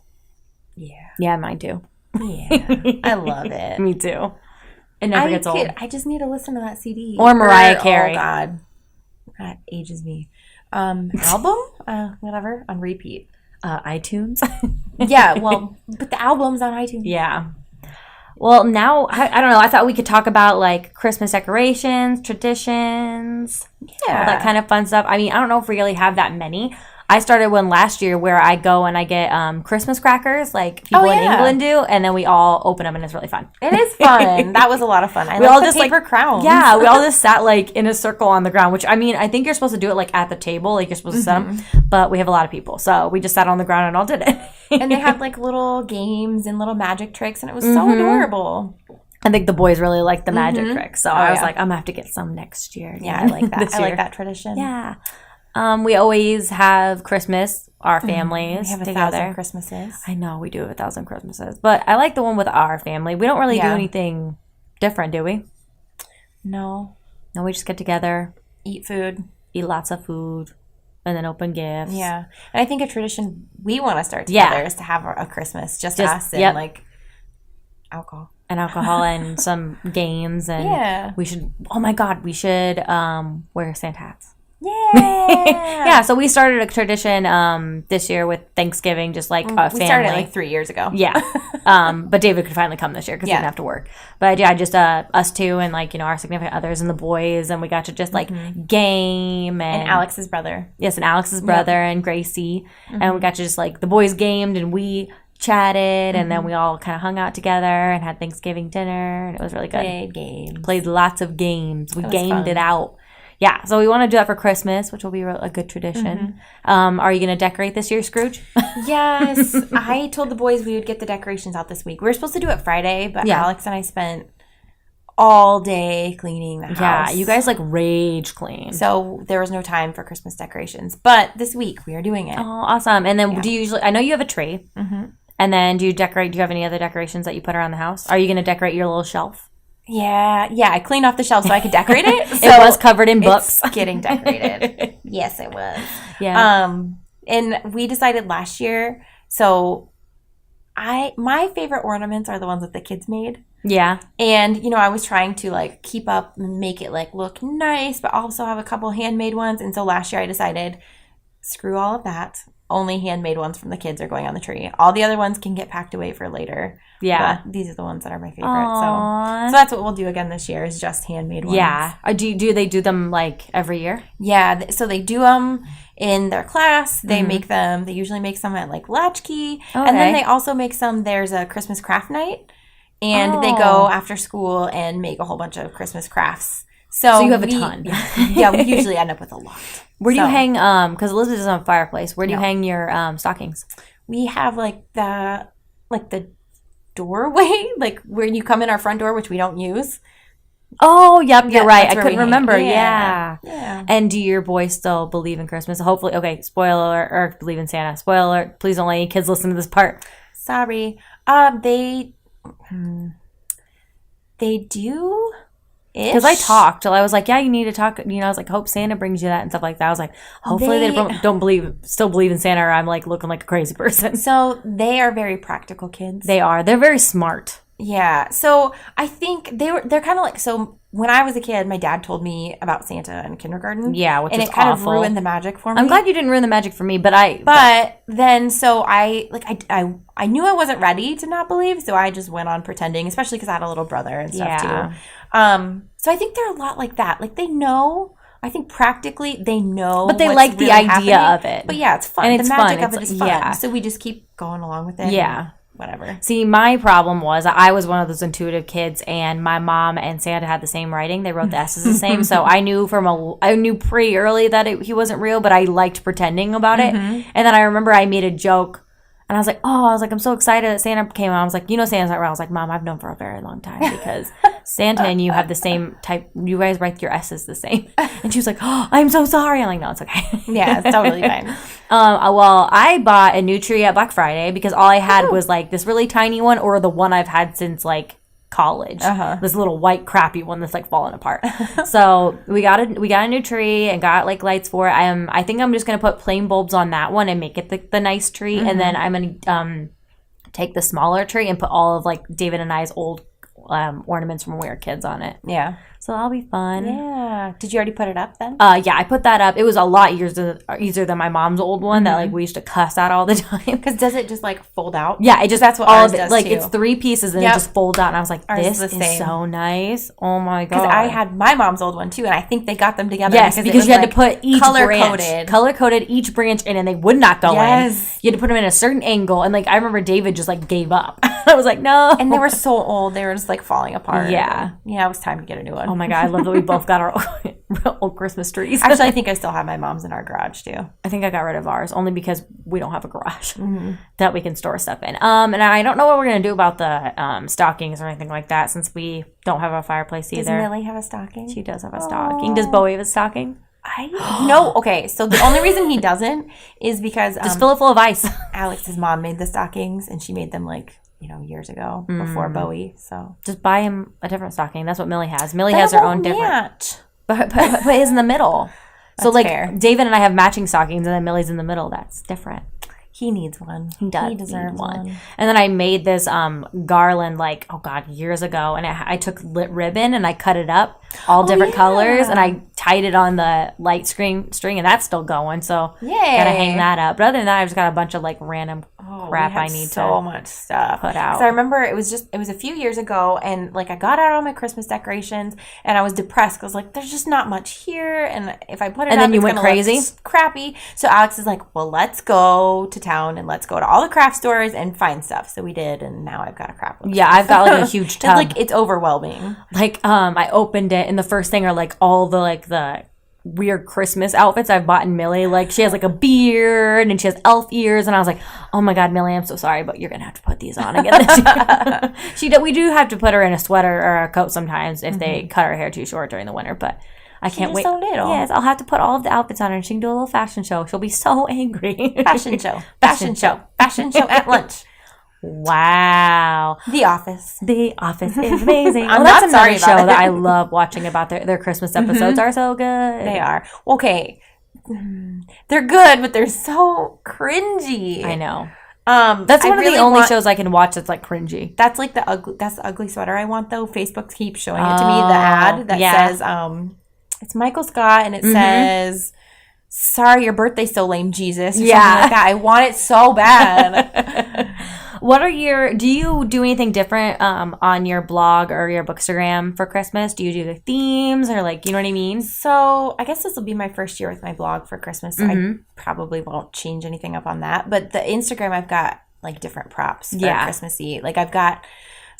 Yeah. Yeah, mine too. Yeah. I love it. Me too. It never gets old. I just need to listen to that CD. Or Mariah Carey. Oh, God. That ages me. Album? Whatever. On repeat. iTunes? Yeah, well, but the album's on iTunes. Yeah. Well, now, I don't know. I thought we could talk about, like, Christmas decorations, traditions. Yeah. All that kind of fun stuff. I mean, I don't know if we really have that many. I started one last year where I go and I get Christmas crackers, like people in England do, and then we all open them, and it's really fun. It is fun. That was a lot of fun. We all just paper crowns. Yeah, we all just sat like in a circle on the ground, which I mean, I think you're supposed to do it like at the table, like you're supposed to set them, but we have a lot of people, so we just sat on the ground and all did it. And they had like little games and little magic tricks, and it was so adorable. I think the boys really liked the magic tricks, so I was like, I'm gonna have to get some next year. Yeah, I like that. I like that tradition. Yeah. We always have Christmas, our families we have together. 1,000 Christmases. I know, we do have 1,000 Christmases. But I like the one with our family. We don't really do anything different, do we? No. No, we just get together. Eat food. Eat lots of food. And then open gifts. Yeah. And I think a tradition we want to start together is to have a Christmas. Just us and like alcohol. And alcohol and some games. And we should, oh my God, we should wear Santa hats. Yeah. Yeah, so we started a tradition this year with Thanksgiving, just like a family. We started it like 3 years ago. Yeah. But David could finally come this year because he didn't have to work. But yeah, just us two and like, you know, our significant others and the boys, and we got to just like game and Alex's brother. Yes, and Alex's brother and Gracie. And we got to just like the boys gamed and we chatted and then we all kind of hung out together and had Thanksgiving dinner, and it was really good. Played lots of games. We gamed it out. Yeah, so we want to do that for Christmas, which will be a good tradition. Are you going to decorate this year, Scrooge? Yes. I told the boys we would get the decorations out this week. We were supposed to do it Friday, but Alex and I spent all day cleaning the house. Yeah, you guys like rage clean. So there was no time for Christmas decorations. But this week we are doing it. Oh, awesome. And then do you usually, I know you have a tree. And then do you have any other decorations that you put around the house? Are you going to decorate your little shelf? Yeah, I cleaned off the shelf so I could decorate it. So it was covered in books. It's getting decorated. Yes, it was. Yeah. And we decided last year, so my favorite ornaments are the ones that the kids made. Yeah. And, you know, I was trying to like keep up and make it like look nice, but also have a couple handmade ones. And so last year I decided, screw all of that. Only handmade ones from the kids are going on the tree. All the other ones can get packed away for later. Yeah. But these are the ones that are my favorite. So that's what we'll do again this year, is just handmade ones. Yeah. Do they do them like every year? Yeah. So they do them in their class. They make them. They usually make some at like Latchkey. Okay. And then they also make some. There's a Christmas craft night. And they go after school and make a whole bunch of Christmas crafts. So you have a ton. Yeah, we usually end up with a lot. Where do you hang, because Elizabeth is on a fireplace, where do you hang your stockings? We have the doorway, like where you come in our front door, which we don't use. Oh, yep, you're right. I couldn't remember. Yeah. And do your boys still believe in Christmas? Hopefully, okay, spoiler alert, or believe in Santa. Spoiler alert, please don't let any kids listen to this part. Sorry. They do. Because I talked till I was like, yeah, you need to talk. I was like, hope Santa brings you that and stuff like that. I was like, hopefully they don't still believe in Santa, or I'm like looking like a crazy person. So they are very practical kids. They are. They're very smart. Yeah. So I think they're kind of like, so when I was a kid, my dad told me about Santa in kindergarten. Yeah, which is awful. And it kind of ruined the magic for me. I'm glad you didn't ruin the magic for me, But then, so I knew I wasn't ready to not believe, so I just went on pretending, especially because I had a little brother and stuff too. So I think they're a lot like that. Like they know. I think practically they know, but they what's like the really idea happening. of it. But yeah, it's fun. And it's the magic fun. of it is fun. Yeah. So we just keep going along with it. Yeah. Whatever. See, my problem was I was one of those intuitive kids, and my mom and Santa had the same writing. They wrote the S's the same, so I knew pretty early that he wasn't real, but I liked pretending about it. And then I remember I made a joke, and I was like, I'm so excited that Santa came out. I was like, Santa's not real. I was like, Mom, I've known for a very long time because Santa and you have the same type. You guys write your S's the same. And she was like, I'm so sorry. I'm like, no, it's okay. Yeah, it's totally fine. Well, I bought a new tree at Black Friday because all I had was like this really tiny one, or the one I've had since like college. This little white crappy one that's like falling apart. So we got a new tree and got like lights for it. I think I'm just gonna put plain bulbs on that one and make it the nice tree, and then I'm gonna take the smaller tree and put all of like David and I's old ornaments from when we were kids on it. Yeah. So that'll be fun. Yeah. Did you already put it up then? Yeah, I put that up. It was a lot easier than my mom's old one that like we used to cuss at all the time. Because does it just like fold out? Yeah, it just, that's what all ours of it, does like too. it's 3 pieces and it just folds out. And I was like, ours this is so nice. Oh my god. Because I had my mom's old one too, and I think they got them together. Yes, because you had to put each color coded each branch in, and they would not go in. You had to put them in a certain angle, and like I remember David just like gave up. I was like, no. And they were so old, they were just like falling apart. Yeah. Yeah, it was time to get a new one. Oh my god, I love that we both got our old Christmas trees. Actually, I think I still have my mom's in our garage too. I think I got rid of ours only because we don't have a garage that we can store stuff in. And I don't know what we're gonna do about the stockings or anything like that, since we don't have a fireplace either. Does Millie have a stocking? She does have a stocking. Does Bowie have a stocking? No. Okay, so the only reason he doesn't is because just fill it full of ice. Alex's mom made the stockings, and she made them like years ago before Bowie. So just buy him a different stocking. That's what Millie has. Millie has her own different. But put his in the middle. So like fair. David and I have matching stockings, and then Millie's in the middle. That's different. He needs one. He does. He deserves one. And then I made this garland years ago, and I took lit ribbon and I cut it up all different colors, and I tied it on the light string, and that's still going. So gotta hang that up. But other than that, I've just got a bunch of like random crap I need so much stuff put out. So I remember it was a few years ago, and like I got out all my Christmas decorations, and I was depressed because like there's just not much here, and if I put it and up, then you went crazy, crappy. So Alex is like, well, let's go to town and let's go to all the craft stores and find stuff. So we did, and now I've got a crap book. Yeah, I've got like a huge tub. It's overwhelming. Like I opened it, and the first thing are like all the weird Christmas outfits I've bought in Millie. Like she has like a beard and she has elf ears, and I was like, oh my god, Millie, I'm so sorry, but you're gonna have to put these on again this year. We do have to put her in a sweater or a coat sometimes if they cut her hair too short during the winter, but I can't wait. So little. Yes, I'll have to put all of the outfits on her, and she can do a little fashion show. She'll be so angry. Fashion show at lunch. Wow. The Office. The Office is amazing. That's another show that I love watching about their Christmas episodes are so good. They are. Okay. They're good, but they're so cringy. I know. That's one of the only shows I can watch that's like cringy. That's like the ugly sweater I want though. Facebook keeps showing it to me, the ad that says it's Michael Scott, and it says, sorry, your birthday's so lame, Jesus. Or something like that. I want it so bad. Do you do anything different on your blog or your Bookstagram for Christmas? Do you do the themes or like, you know what I mean? So I guess this will be my first year with my blog for Christmas. So I probably won't change anything up on that. But the Instagram, I've got like different props for Christmassy. Like I've got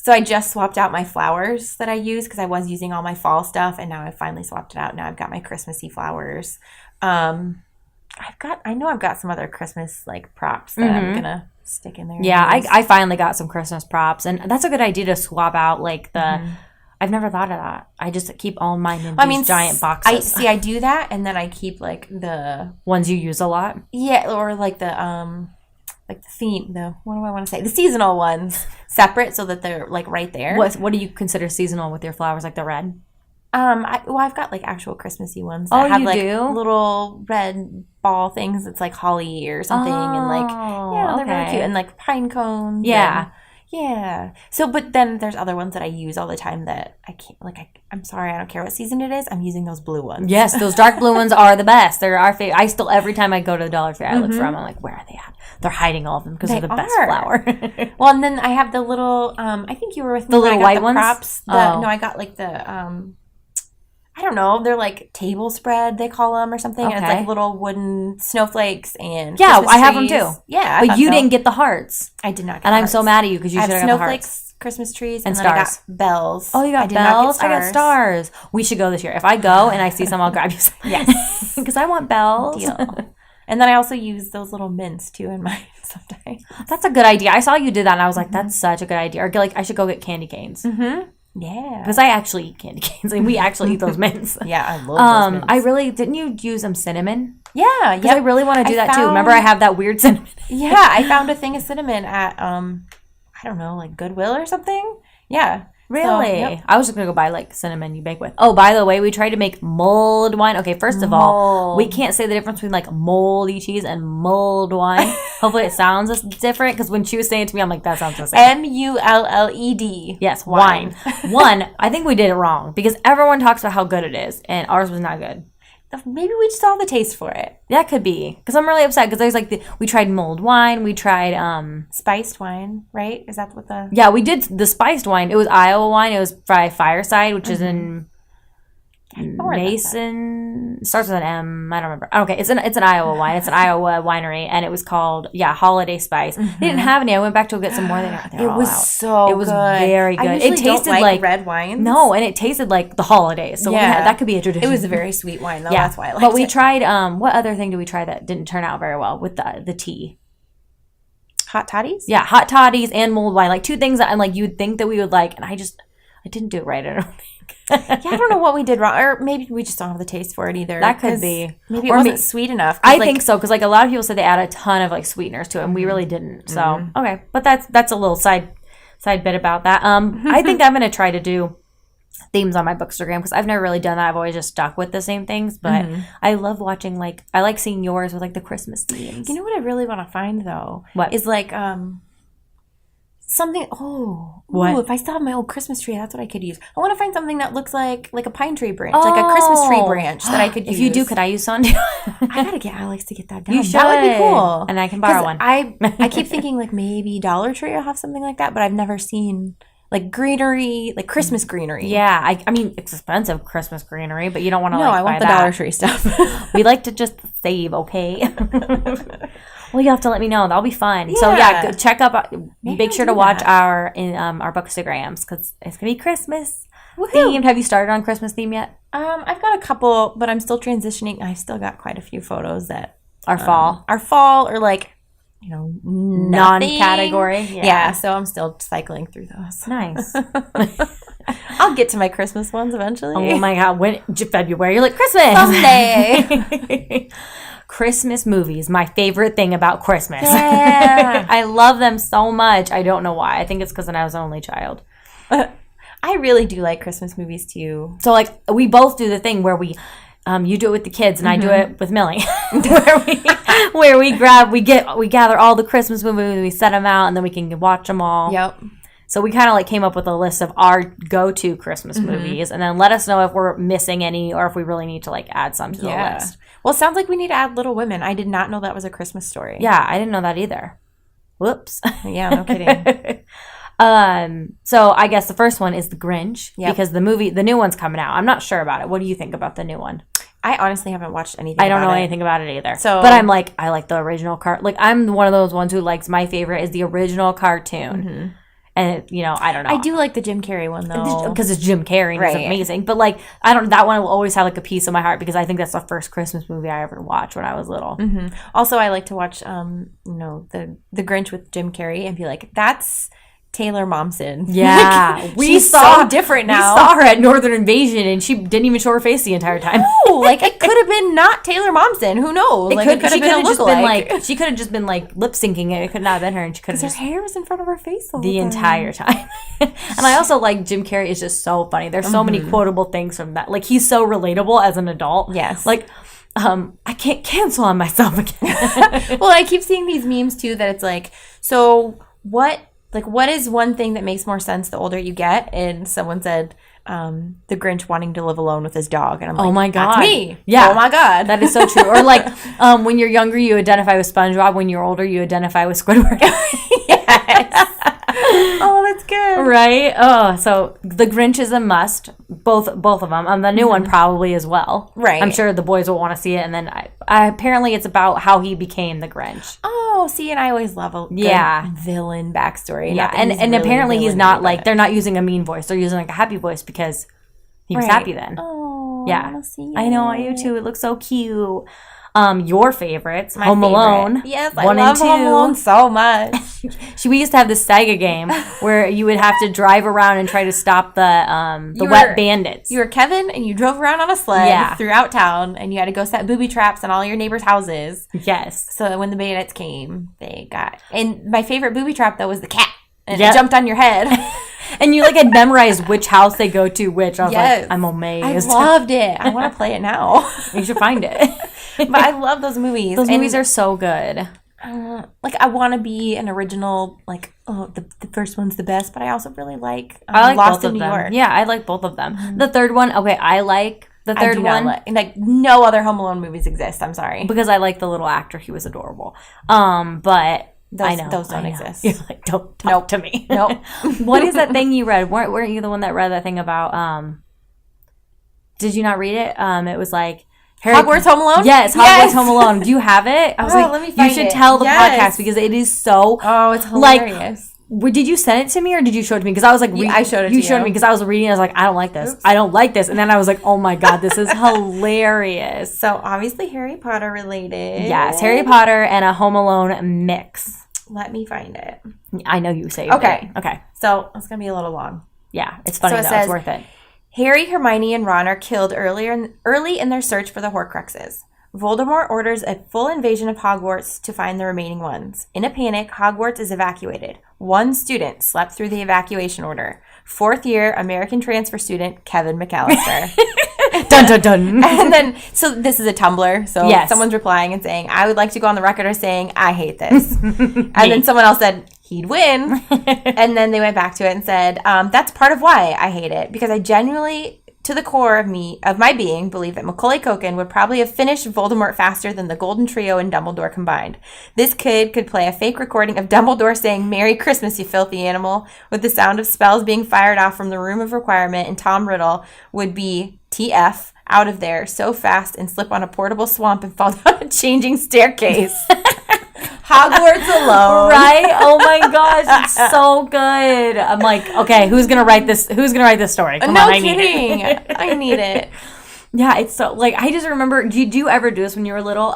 So I just swapped out my flowers that I use because I was using all my fall stuff, and now I finally swapped it out. Now I've got my Christmassy flowers. I know I've got some other Christmas like props that I'm gonna stick in there. Yeah, I finally got some Christmas props, and that's a good idea to swap out like the. I've never thought of that. I just keep all mine in these giant boxes. I do that, and then I keep like the ones you use a lot. Yeah, or like the theme. What do I want to say? The seasonal ones separate so that they're like right there. What do you consider seasonal with your flowers? Like the red? I've got like actual Christmassy ones that have like do? little red ball things. It's like holly or something, and like they're really cute, and like pine cones. Yeah. Yeah. So, but then there's other ones that I use all the time that I can't, I'm sorry, I don't care what season it is. I'm using those blue ones. Yes, those dark blue ones are the best. They're our favorite. I still, every time I go to the Dollar Tree, I look for them. I'm like, where are they at? They're hiding all of them because they're the best flower. Well, and then I have the little, I think you were with me. The little white ones? Props. No, I got like the, I don't know. They're like table spread, they call them, or something. Okay. And it's like little wooden snowflakes and Christmas I have them too. Yeah, but you didn't get the hearts. I did not get and hearts. I'm so mad at you because you should have got the hearts. Snowflakes, Christmas trees, and then stars. I got bells. Oh, you got bells? I got stars. We should go this year. If I go and I see some, I'll grab you some. Yes. Because I want bells. Deal. And then I also use those little mints too in mine sometimes. That's a good idea. I saw you did that and I was like, that's such a good idea. Or like, I should go get candy canes. Yeah. Because I actually eat candy canes. And we actually eat those mints. Yeah, I love those mints. Didn't you use some cinnamon? Yeah. Because I really want to do that too. Remember I have that weird cinnamon? Yeah, I found a thing of cinnamon at, I don't know, like Goodwill or something. Yeah. Really? Yep. I was just going to go buy like cinnamon you bake with. Oh, by the way, we tried to make mulled wine. Okay, first of all, we can't say the difference between like moldy cheese and mulled wine. Hopefully it sounds different because when she was saying it to me, I'm like, that sounds the same. Mulled. Yes, wine. One, I think we did it wrong because everyone talks about how good it is and ours was not good. Maybe we just saw the taste for it. That could be. Because I'm really upset because there's like, we tried mulled wine. We tried... spiced wine, right? Is that what the... Yeah, we did the spiced wine. It was Iowa wine. It was by Fireside, which is in Mason. It starts with an M. I don't remember. Okay, it's an Iowa wine. It's an Iowa winery. And it was called, Holiday Spice. They didn't have any. I went back to go get some more. It was very good. It tasted like red wine. No, and it tasted like the holidays. So that could be a tradition. It was a very sweet wine, though. Yeah. That's why I liked it. But we tried, what other thing did we try that didn't turn out very well with the tea? Hot toddies? Yeah, hot toddies and mulled wine. Like two things that I'm like, you'd think that we would like. And I didn't do it right, I don't think. I don't know what we did wrong. Or maybe we just don't have the taste for it either. That could be. Maybe it wasn't sweet enough. I think so, because like a lot of people said they add a ton of like sweeteners to it, and we really didn't. So, okay. But that's a little side bit about that. I think I'm going to try to do themes on my Bookstagram, because I've never really done that. I've always just stuck with the same things, but I love watching, like, I like seeing yours with like the Christmas themes. You know what I really want to find, though? What? Is like, something. What? If I still have my old Christmas tree, that's what I could use. I want to find something that looks like a pine tree branch, like a Christmas tree branch that I could use. If you do, could I use some too? I gotta get Alex to get that done. You should. That would be cool. And I can borrow one. I keep thinking like maybe Dollar Tree will have something like that, but I've never seen like greenery, like Christmas greenery. Yeah, I mean it's expensive Christmas greenery, but you don't want to. No, I want the Dollar Tree stuff. We like to just save, okay? Well, you have to let me know. That'll be fun. Yeah. So yeah, check up. Make sure to watch our Bookstagrams, because it's gonna be Christmas themed. Have you started on Christmas theme yet? I've got a couple, but I'm still transitioning. I've still got quite a few photos that are fall, or like non-category. Yeah. So I'm still cycling through those. Nice. I'll get to my Christmas ones eventually. Oh my God! When February? You're like Christmas someday. Christmas movies, my favorite thing about Christmas. Yeah. I love them so much. I don't know why. I think it's because I was an only child. I really do like Christmas movies too. So like we both do the thing where we, you do it with the kids and I do it with Millie, where we gather all the Christmas movies, we set them out, and then we can watch them all. Yep. So we kind of like came up with a list of our go-to Christmas movies, and then let us know if we're missing any or if we really need to like add some to the list. Well, it sounds like we need to add Little Women. I did not know that was a Christmas story. Yeah, I didn't know that either. Whoops. Yeah, no kidding. So I guess the first one is The Grinch, because the new one's coming out. I'm not sure about it. What do you think about the new one? I honestly haven't watched anything. I don't know anything about it either. So, but I'm like, I like the original like I'm one of those ones who likes, my favorite is the original cartoon. And, I don't know. I do like the Jim Carrey one, though. Because it's Jim Carrey and it's amazing. But, that one will always have, a piece of my heart because I think that's the first Christmas movie I ever watched when I was little. Mm-hmm. Also, I like to watch, the Grinch with Jim Carrey and be like, that's Taylor Momsen. Yeah. She's so different now. We saw her at Northern Invasion and she didn't even show her face the entire time. No, it could have been not Taylor Momsen. Who knows? It could have been a lookalike. She could have just been lip syncing it. It could not have been her, and she could have her hair was in front of her face the entire time. And I also like Jim Carrey is just so funny. There's so many quotable things from that. He's so relatable as an adult. Yes. I can't cancel on myself again. Well, I keep seeing these memes too that it's so what is one thing that makes more sense the older you get? And someone said, the Grinch wanting to live alone with his dog. And I'm like, oh my God. That's me. Yeah. Oh my God. That is so true. Or when you're younger, you identify with SpongeBob. When you're older, you identify with Squidward. Yes. Oh, that's good. Right? Oh, so the Grinch is a must. Both of them. The new one probably as well. Right. I'm sure the boys will want to see it. And then apparently it's about how he became the Grinch. Oh, see, and I always love a good villain backstory. Yeah, and really apparently he's not they're not using a mean voice. They're using a happy voice because he was happy then. Oh, yeah. I know, you too. It looks so cute. Your favorites, My Home favorite. Alone. Yes, I love Home Alone so much. We used to have this Sega game where you would have to drive around and try to stop the wet bandits. You were Kevin, and you drove around on a sled throughout town, and you had to go set booby traps on all your neighbors' houses. Yes. So that when the bandits came, they got... And my favorite booby trap, though, was the cat. And it jumped on your head. And you had memorized which house they go to which. I was like, I'm amazed. I loved it. I want to play it now. You should find it. But I love those movies. Those movies are so good. I want to be an original, the first one's the best, but I also really like Lost in New York. Yeah, I like both of them. Mm-hmm. The third one, I like the third one. No other Home Alone movies exist. I'm sorry. Because I like the little actor. He was adorable. But... Those don't exist. You're like, don't talk to me. Nope. What is that thing you read? Weren't you the one that read that thing about, did you not read it? It was Hogwarts Home Alone? Yes, Hogwarts Home Alone. Do you have it? I was let me find you should tell the podcast because it is so... Oh, it's hilarious. Did you send it to me or did you show it to me? Because I was I showed it to you. You showed me because I was reading and I was like, I don't like this. Oops. I don't like this. And then I was like, oh my God, this is hilarious. So obviously Harry Potter related. Yes, Harry Potter and a Home Alone mix. Let me find it. I know you saved it. Okay. So it's going to be a little long. Yeah, it's funny though. It's worth it. Harry, Hermione, and Ron are killed early in their search for the Horcruxes. Voldemort orders a full invasion of Hogwarts to find the remaining ones. In a panic, Hogwarts is evacuated. One student slept through the evacuation order. 4th year American transfer student Kevin McAllister. Dun dun dun. And then, so this is a Tumblr. So someone's replying and saying, I would like to go on the record as saying, I hate this. And then someone else said, he'd win. And then they went back to it and said, that's part of why I hate it. Because I genuinely, to the core of my being, believe that Macaulay Culkin would probably have finished Voldemort faster than the Golden Trio and Dumbledore combined. This kid could play a fake recording of Dumbledore saying, Merry Christmas, you filthy animal, with the sound of spells being fired off from the Room of Requirement, and Tom Riddle would be TF out of there so fast and slip on a portable swamp and fall down a changing staircase. Hogwarts alone. Right? Oh my gosh, it's so good. I'm like, okay, who's gonna write this story? Come on, I need it. I need it. Yeah, it's so I just remember, did you ever do this when you were little?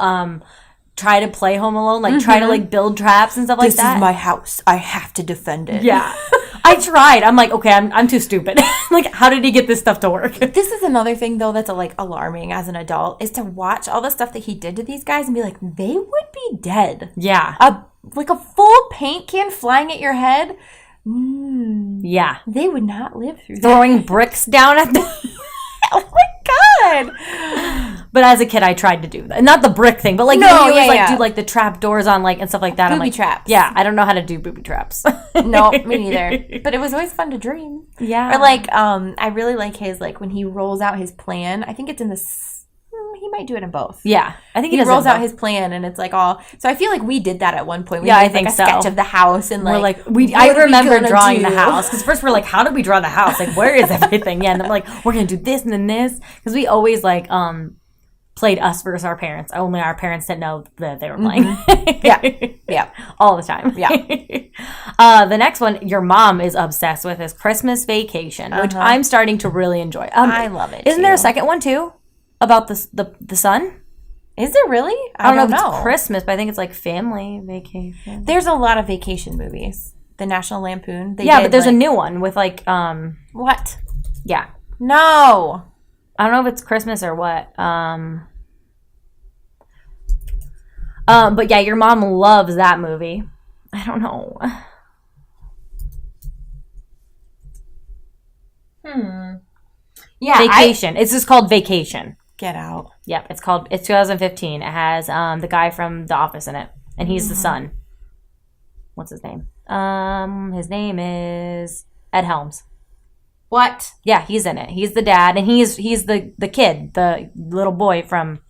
Try to play Home Alone, try to build traps and stuff like that. This is my house. I have to defend it. Yeah. I tried. I'm like, okay, I'm too stupid. How did he get this stuff to work? This is another thing, though, that's alarming as an adult, is to watch all the stuff that he did to these guys and be like, they would be dead. Yeah. A full paint can flying at your head. Yeah. They would not live through that. Throwing bricks down at them. Oh my God. But as a kid, I tried to do that. Not the brick thing, but do the trap doors on and stuff like that. Booby traps. Yeah, I don't know how to do booby traps. No, me neither. But it was always fun to dream. Yeah. Or I really like his when he rolls out his plan. I think it's in this. He might do it in both. Yeah, I think he rolls out his plan, and it's all. So I feel like we did that at one point. We I made, think a sketch of the house, and we're I remember drawing the house because first we're like, how did we draw the house? Where is everything? Yeah, and then we're gonna do this and then this because we always played us versus our parents. Only our parents didn't know that they were playing. Yeah. All the time. Yeah. The next one your mom is obsessed with is Christmas Vacation, which I'm starting to really enjoy. I love it. Isn't there a second one too about the son? Is there really? I don't know if it's Christmas, but I think it's like family vacation. There's a lot of vacation movies. The National Lampoon. But there's a new one with like what? Yeah. No. I don't know if it's Christmas or what. But yeah, your mom loves that movie. I don't know. Yeah. Vacation. It's just called Vacation. Get Out. Yep, it's 2015. It has the guy from The Office in it, and he's the son. What's his name? His name is Ed Helms. What? Yeah, he's in it. He's the dad, and he's the kid, the little boy from.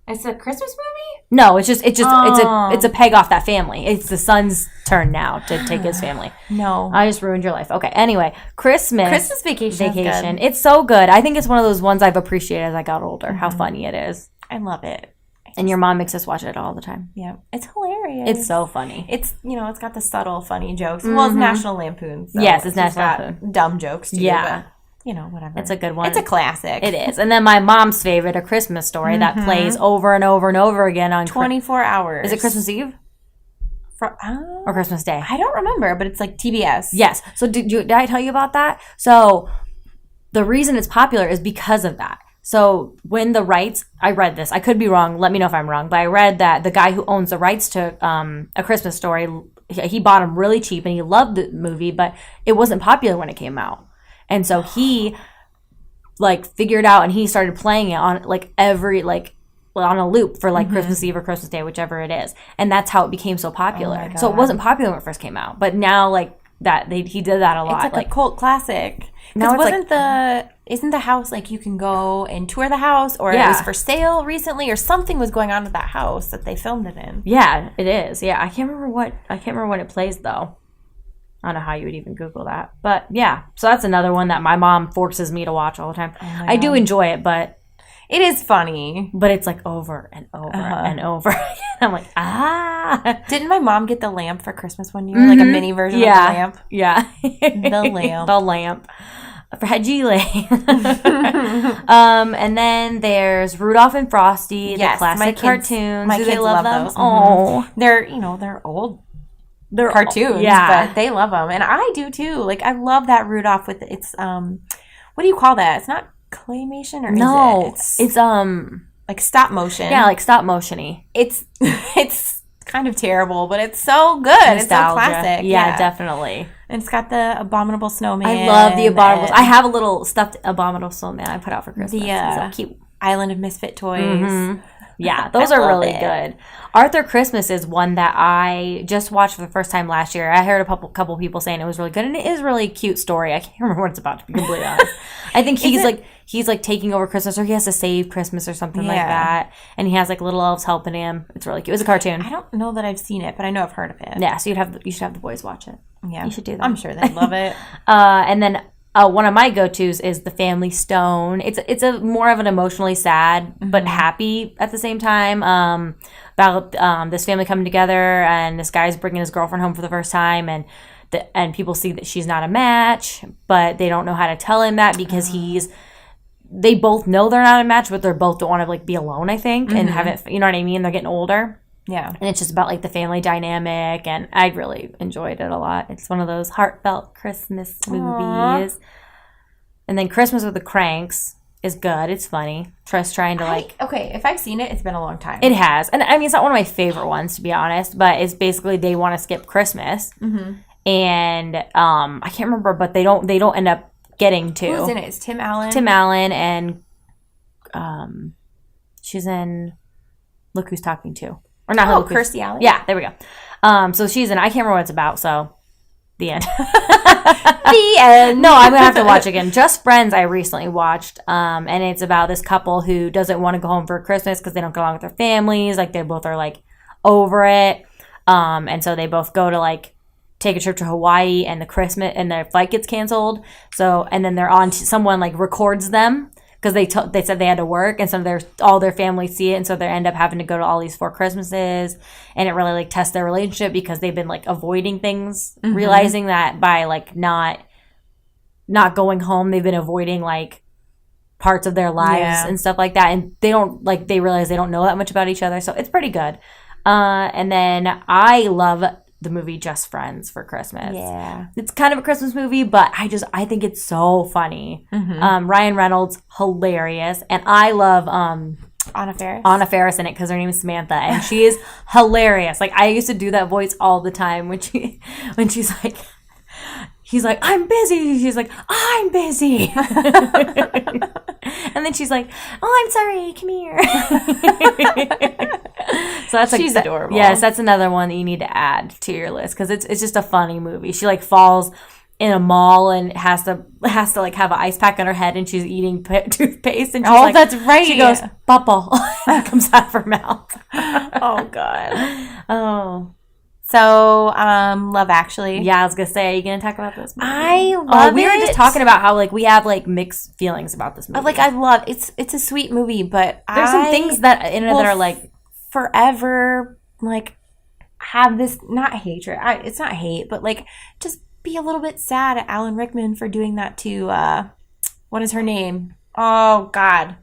It's a Christmas movie? No, it's a peg off that family. It's the son's turn now to take his family. No, I just ruined your life. Okay, anyway, Christmas Vacation. It's so good. I think it's one of those ones I've appreciated as I got older. How funny it is. I love it. And your mom makes us watch it all the time. Yeah, it's hilarious. It's so funny. It's it's got the subtle funny jokes. Well, it's National Lampoon. So yes, it's National Lampoon. Dumb jokes too. Yeah. But, whatever. It's a good one. It's a classic. It is. And then my mom's favorite, A Christmas Story, that plays over and over and over again on 24 hours. Is it Christmas Eve? Or Christmas Day? I don't remember, but it's like TBS. Yes. So did I tell you about that? So the reason it's popular is because of that. So when the rights, I read this, I could be wrong, let me know if I'm wrong, but I read that the guy who owns the rights to A Christmas Story, he bought them really cheap and he loved the movie, but it wasn't popular when it came out. And so he figured out and he started playing it on on a loop for Christmas Eve or Christmas Day, whichever it is. And that's how it became so popular. So it wasn't popular when it first came out, but now he did that a lot. It's like a cult classic. Now isn't the house you can go and tour the house, or it was for sale recently, or something was going on with that house that they filmed it in? Yeah, it is. Yeah, I can't remember when it plays though. I don't know how you would even Google that, but yeah. So that's another one that my mom forces me to watch all the time. Oh I do enjoy it, but it is funny. But it's over and over and over. I'm like, Didn't my mom get the lamp for Christmas one year? Like a mini version of the lamp? Yeah. The lamp. The lamp. Fragile. And then there's Rudolph and Frosty, the classic cartoons. My kids love those. Oh, they're old. They're cartoons, but they love them, and I do too. I love that Rudolph with its what do you call that? It's not claymation, or is it? It's like stop motion. Yeah, like stop motion-y. It's kind of terrible, but it's so good. Nostalgia. It's so classic. Yeah, definitely. And it's got the abominable snowman. I love the abominable. I have a little stuffed abominable snowman I put out for Christmas. It's so cute. Island of Misfit Toys. Mm-hmm. Yeah, those are really good. Arthur Christmas is one that I just watched for the first time last year. I heard a couple people saying it was really good, and it is a really cute story. I can't remember what it's about, to be completely honest. I think he's taking over Christmas, or he has to save Christmas or something like that, and he has little elves helping him. It's really cute. It was a cartoon. I don't know that I've seen it, but I know I've heard of it. Yeah, so you should have the boys watch it. Yeah, you should do that. I'm sure they'd love it. And then one of my go-tos is The Family Stone. It's a more of an emotionally sad but happy at the same time, about this family coming together, and this guy's bringing his girlfriend home for the first time, and people see that she's not a match, but they don't know how to tell him that because they both know they're not a match, but they both don't want to be alone, I think, and haven't, you know what I mean? They're getting older. Yeah. And it's just about the family dynamic, and I really enjoyed it a lot. It's one of those heartfelt Christmas movies. And then Christmas with the Kranks is good. It's funny. Just trying to okay, if I've seen it, it's been a long time. It has. And I mean, it's not one of my favorite ones, to be honest, but it's basically they want to skip Christmas. And I can't remember, but they don't end up getting to. Who's in it? It's Tim Allen. Tim Allen, and she's in Look Who's Talking To. Or not Kirstie Alley? Yeah, there we go. So she's in, I can't remember what it's about, so the end. The end. No, I'm going to have to watch again. Just Friends I recently watched, and it's about this couple who doesn't want to go home for Christmas because they don't get along with their families. They both are, over it. And so they both go to, take a trip to Hawaii, and their flight gets canceled. So, and then they're on, someone, records them because they said they had to work, and so all their family see it, and so they end up having to go to all these 4 Christmases, and it really like tests their relationship because they've been like avoiding things, realizing that by like not going home, they've been avoiding like parts of their lives and stuff like that, and they realize they don't know that much about each other, so it's pretty good. And then I love the movie Just Friends for Christmas. Yeah. It's kind of a Christmas movie, but I think it's so funny. Ryan Reynolds, hilarious. And I love Anna Faris in it because her name is Samantha, and she is hilarious. Like, I used to do that voice all the time when she's like, he's like, I'm busy. She's like, I'm busy. And then she's like, oh, I'm sorry. Come here. So she's adorable. Yes, that's another one that you need to add to your list because it's just a funny movie. She like falls in a mall and has to like have an ice pack on her head, and she's eating toothpaste, and she's like, that's right. She goes, bubble. And it comes out of her mouth. Oh God. Oh. So, Love Actually. Yeah, I was gonna say, are you gonna talk about this movie? I love it. We were just talking about how like we have like mixed feelings about this movie. Like, I love it's a sweet movie, but there's some things that in it that are like forever like have this not hatred. It's not hate, but like just be a little bit sad at Alan Rickman for doing that to what is her name? Oh God.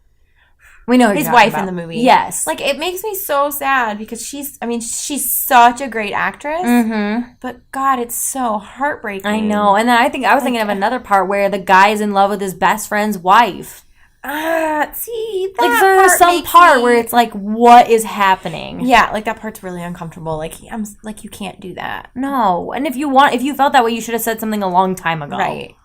We know his wife in the movie. Yes. Like, it makes me so sad because she's such a great actress. But God, it's so heartbreaking. I know. And then I was thinking of another part where the guy is in love with his best friend's wife. See, that like there's some part where it's like, what is happening? Yeah, like that part's really uncomfortable. Like, I'm like, you can't do that. No. And if you felt that way, you should have said something a long time ago. Right.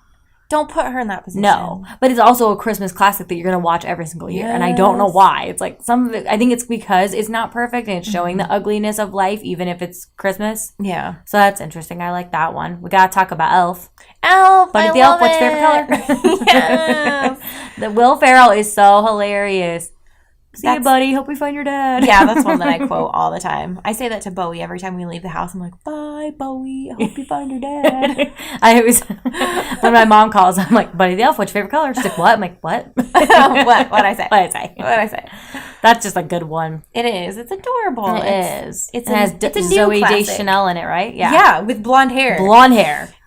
Don't put her in that position. No. But it's also a Christmas classic that you're going to watch every single year. Yes. And I don't know why. It's like some of it, I think it's because it's not perfect and it's showing the ugliness of life, even if it's Christmas. Yeah. So that's interesting. I like that one. We got to talk about Elf. But the Elf, what's your favorite color? Yes. The Will Ferrell is so hilarious. See you, buddy. Hope we find your dad. Yeah, that's one that I quote all the time. I say that to Bowie every time we leave the house. I'm like, bye, Bowie. I hope you find your dad. I always, when my mom calls, I'm like, Buddy the Elf, what's your favorite color? She's like, what? I'm like, what? What'd I say? What'd I say? That's just a good one. It is. It's adorable. It is. It has Zooey Deschanel in it, right? Yeah. Yeah, with blonde hair.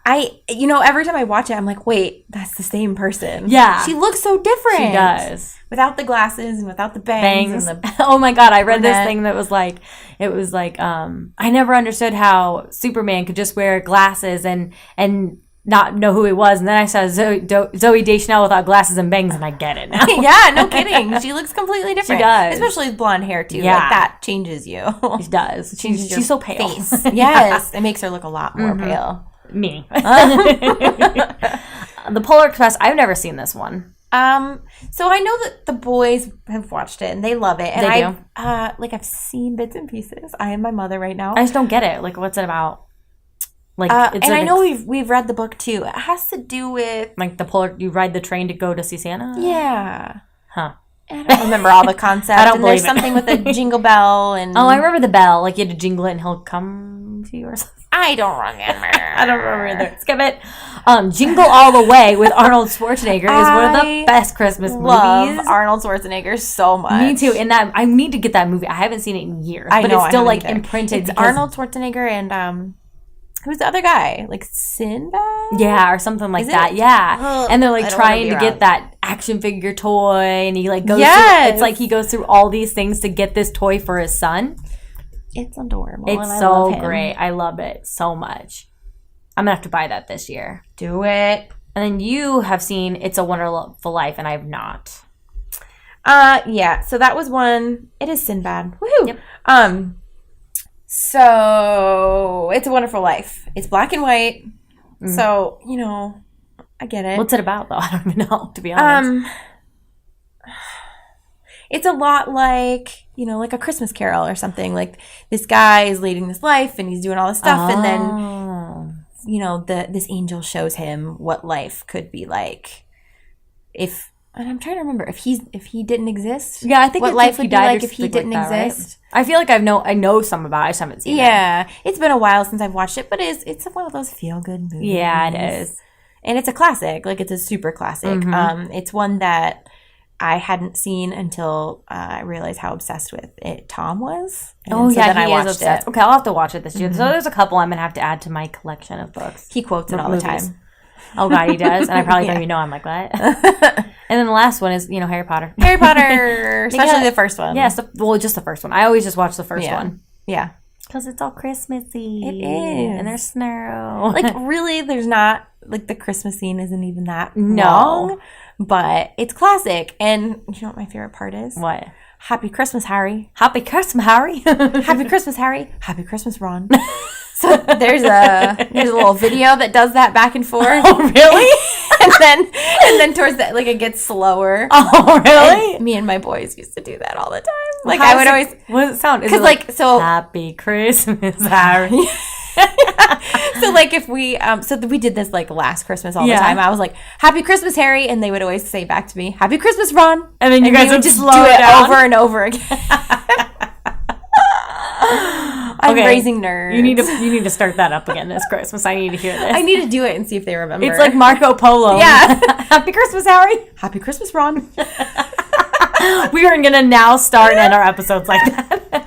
Every time I watch it, I'm like, wait, that's the same person. Yeah. She looks so different. She does. Without the glasses and without the bangs. And oh my God, I read this thing that was like, I never understood how Superman could just wear glasses and not know who he was. And then I saw Zooey Deschanel without glasses and bangs, and I get it now. Yeah, no kidding. She looks completely different. She does. Especially with blonde hair, too. Yeah. Like, that changes you. She does. She's so pale. Face. Yes. It makes her look a lot more pale. Me. The Polar Express, I've never seen this one. So I know that the boys have watched it and they love it. And they do. I've seen bits and pieces. I am my mother right now. I just don't get it. Like, what's it about? Like, I know we've read the book too. It has to do with like you ride the train to go to see Santa? Yeah. Huh. I don't remember all the concepts. I don't believe there's something with a jingle bell and I remember the bell. Like, you had to jingle it and he'll come to you or something. I don't remember. I don't remember either. Skip it. Jingle All the Way with Arnold Schwarzenegger is one of the best Christmas movies. I love Arnold Schwarzenegger so much. Me too. And that I need to get that movie. I haven't seen it in years. But it's still like imprinted. It's Arnold Schwarzenegger and who's the other guy? Like Sinbad? Yeah, or something like that. Yeah. And they're like trying to get that action figure toy, and he like goes through, it's like he goes through all these things to get this toy for his son. It's adorable. It's so great. I love it so much. I'm going to have to buy that this year. Do it. And then you have seen It's a Wonderful Life, and I have not. Yeah. So that was one. It is Sinbad. Woohoo. Yep. So It's a Wonderful Life. It's black and white. So, I get it. What's it about, though? I don't even know, to be honest. It's a lot like, like A Christmas Carol or something. Like, this guy is leading this life and he's doing all this stuff. And then, this angel shows him what life could be like and I'm trying to remember if he didn't exist. Yeah, I think what life would be like if he didn't exist. Right? I feel like I know some about it. I just haven't seen it. Yeah, it's been a while since I've watched it, but it's one of those feel-good movies. Yeah, it is. And it's a classic. Like, it's a super classic. It's one that I hadn't seen until I realized how obsessed with it Tom was. And then I watched obsessed. Okay, I'll have to watch it this year. So there's a couple I'm going to have to add to my collection of books. He quotes it all the time. Oh, God, he does? And I probably don't even know. I'm like, what? And then the last one is, Harry Potter. Harry Potter! Especially the first one. Yeah, just the first one. I always just watch the first one. Yeah. Because it's all Christmassy. It is. And there's snow. Like, really, there's not, like, the Christmas scene isn't even that long. But it's classic. And you know what my favorite part is? What? Happy Christmas, Harry. Happy Christmas, Harry. Happy Christmas, Harry. Happy Christmas, Ron. So there's a little video that does that back and forth. Oh, really? and then towards that, like, it gets slower. Oh, really? And me and my boys used to do that all the time. Like, I would always. What does it sound? Because, like, so. Happy Christmas, Harry. So, like, if we, we did this, like, last Christmas all the time. I was like, Happy Christmas, Harry. And they would always say back to me, Happy Christmas, Ron. And then you guys would just slow do it down. over and over again. I'm raising nerds. You need to start that up again this Christmas. I need to hear this. I need to do it and see if they remember. It's like Marco Polo. Yeah. Happy Christmas, Harry. Happy Christmas, Ron. We are going to now start and end our episodes like that.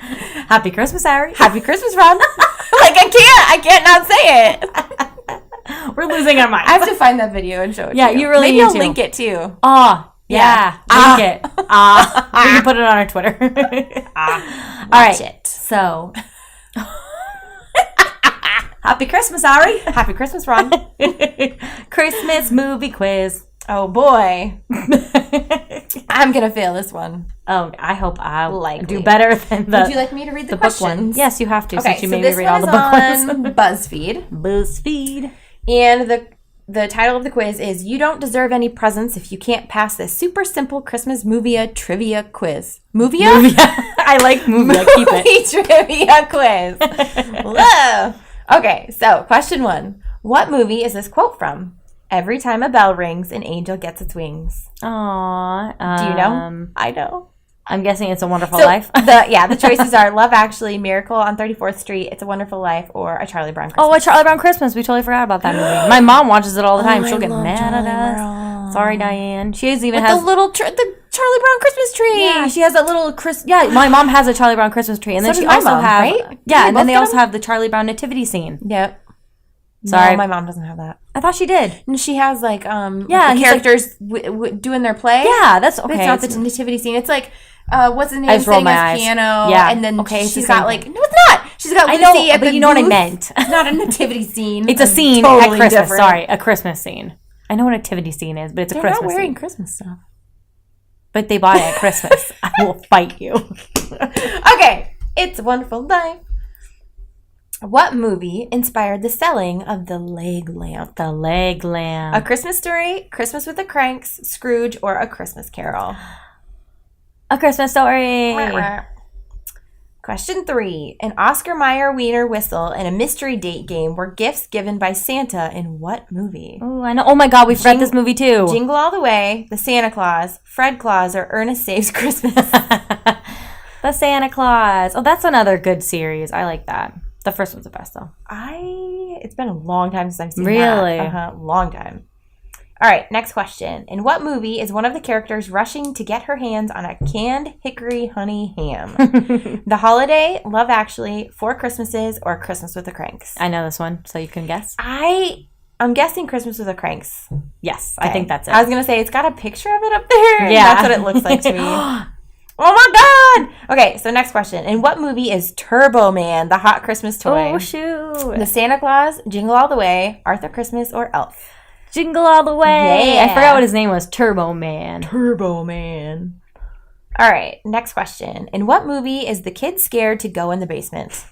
Happy Christmas, Harry. Happy Christmas, Ron. Like, I can't not say it. We're losing our minds. I have to find that video and show it to you. Yeah, you really Maybe need I'll to. link it too. Oh, yeah. Link it. We can put it on our Twitter. All right. It. So, Happy Christmas, Ari. Happy Christmas, Ron. Christmas movie quiz. Oh, boy. I'm going to fail this one. Oh, I hope I'll Likely. do better than the Would you like me to read the book one? questions? Yes, you have to, Okay, since you so made me this read one all the is book on ones. BuzzFeed. BuzzFeed. And the title of the quiz is You Don't Deserve Any Presents If You Can't Pass This Super Simple Christmas Movia Trivia Quiz. Movia? I like movia. Keep it. Trivia quiz. Whoa. Okay, so question 1. What movie is this quote from? Every time a bell rings, an angel gets its wings. Aww. Do you know? I know. I'm guessing It's a Wonderful Life. The choices are Love Actually, Miracle on 34th Street, It's a Wonderful Life, or A Charlie Brown Christmas. Oh, A Charlie Brown Christmas. We totally forgot about that movie. My mom watches it all the time. Oh, She'll get love mad at Charlie us. Brown. Sorry, Diane. She even With has the little the Charlie Brown Christmas tree. Yeah, she has that little Yeah, my mom has a Charlie Brown Christmas tree, and then So she does my also mom, have right? Yeah, Did and they then they both also get have the Charlie Brown nativity scene. Yep. Sorry, No, my mom doesn't have that. I thought she did. And she has like Yeah, the characters doing their play. Yeah, that's okay. But it's not the nativity scene. It's like what's his name? I just rolled sitting my at eyes. piano. Yeah. And then Okay, it's she's the same got like thing. no, it's not. She's got Lucy I know, at but the you know what I booth. meant. It's not a nativity scene. It's a scene totally at Christmas. different. Sorry, a Christmas scene. I know what a nativity scene is, but it's a They're Christmas not wearing scene. Christmas stuff. But they buy it at Christmas. I will fight you. Okay, It's a Wonderful Life. What movie inspired the selling of the leg lamp? The leg lamp. A Christmas Story, Christmas with the Kranks, Scrooge, or A Christmas Carol? A Christmas Story. Question 3. An Oscar Mayer Wiener whistle and a mystery date game were gifts given by Santa in what movie? Oh, I know. Oh my God, we've read this movie too. Jingle All the Way, The Santa Claus, Fred Claus, or Ernest Saves Christmas? The Santa Claus. Oh, that's another good series. I like that. The first one's the best though. It's been a long time since I've seen Really? that. Long time. All right, next question. In what movie is one of the characters rushing to get her hands on a canned hickory honey ham? The Holiday, Love Actually, Four Christmases, or Christmas with the Cranks? I know this one, so you can guess. I'm guessing Christmas with the Cranks. Yes, Okay. I think that's it. I was going to say, it's got a picture of it up there. Yeah. That's what it looks like to me. Oh my God! Okay, so next question. In what movie is Turbo Man, the hot Christmas toy? Oh, shoot. The Santa Claus, Jingle All the Way, Arthur Christmas, or Elf? Jingle All the Way. Yeah. I forgot what his name was. Turbo Man. Turbo Man. All right, next question. In what movie is the kid scared to go in the basement?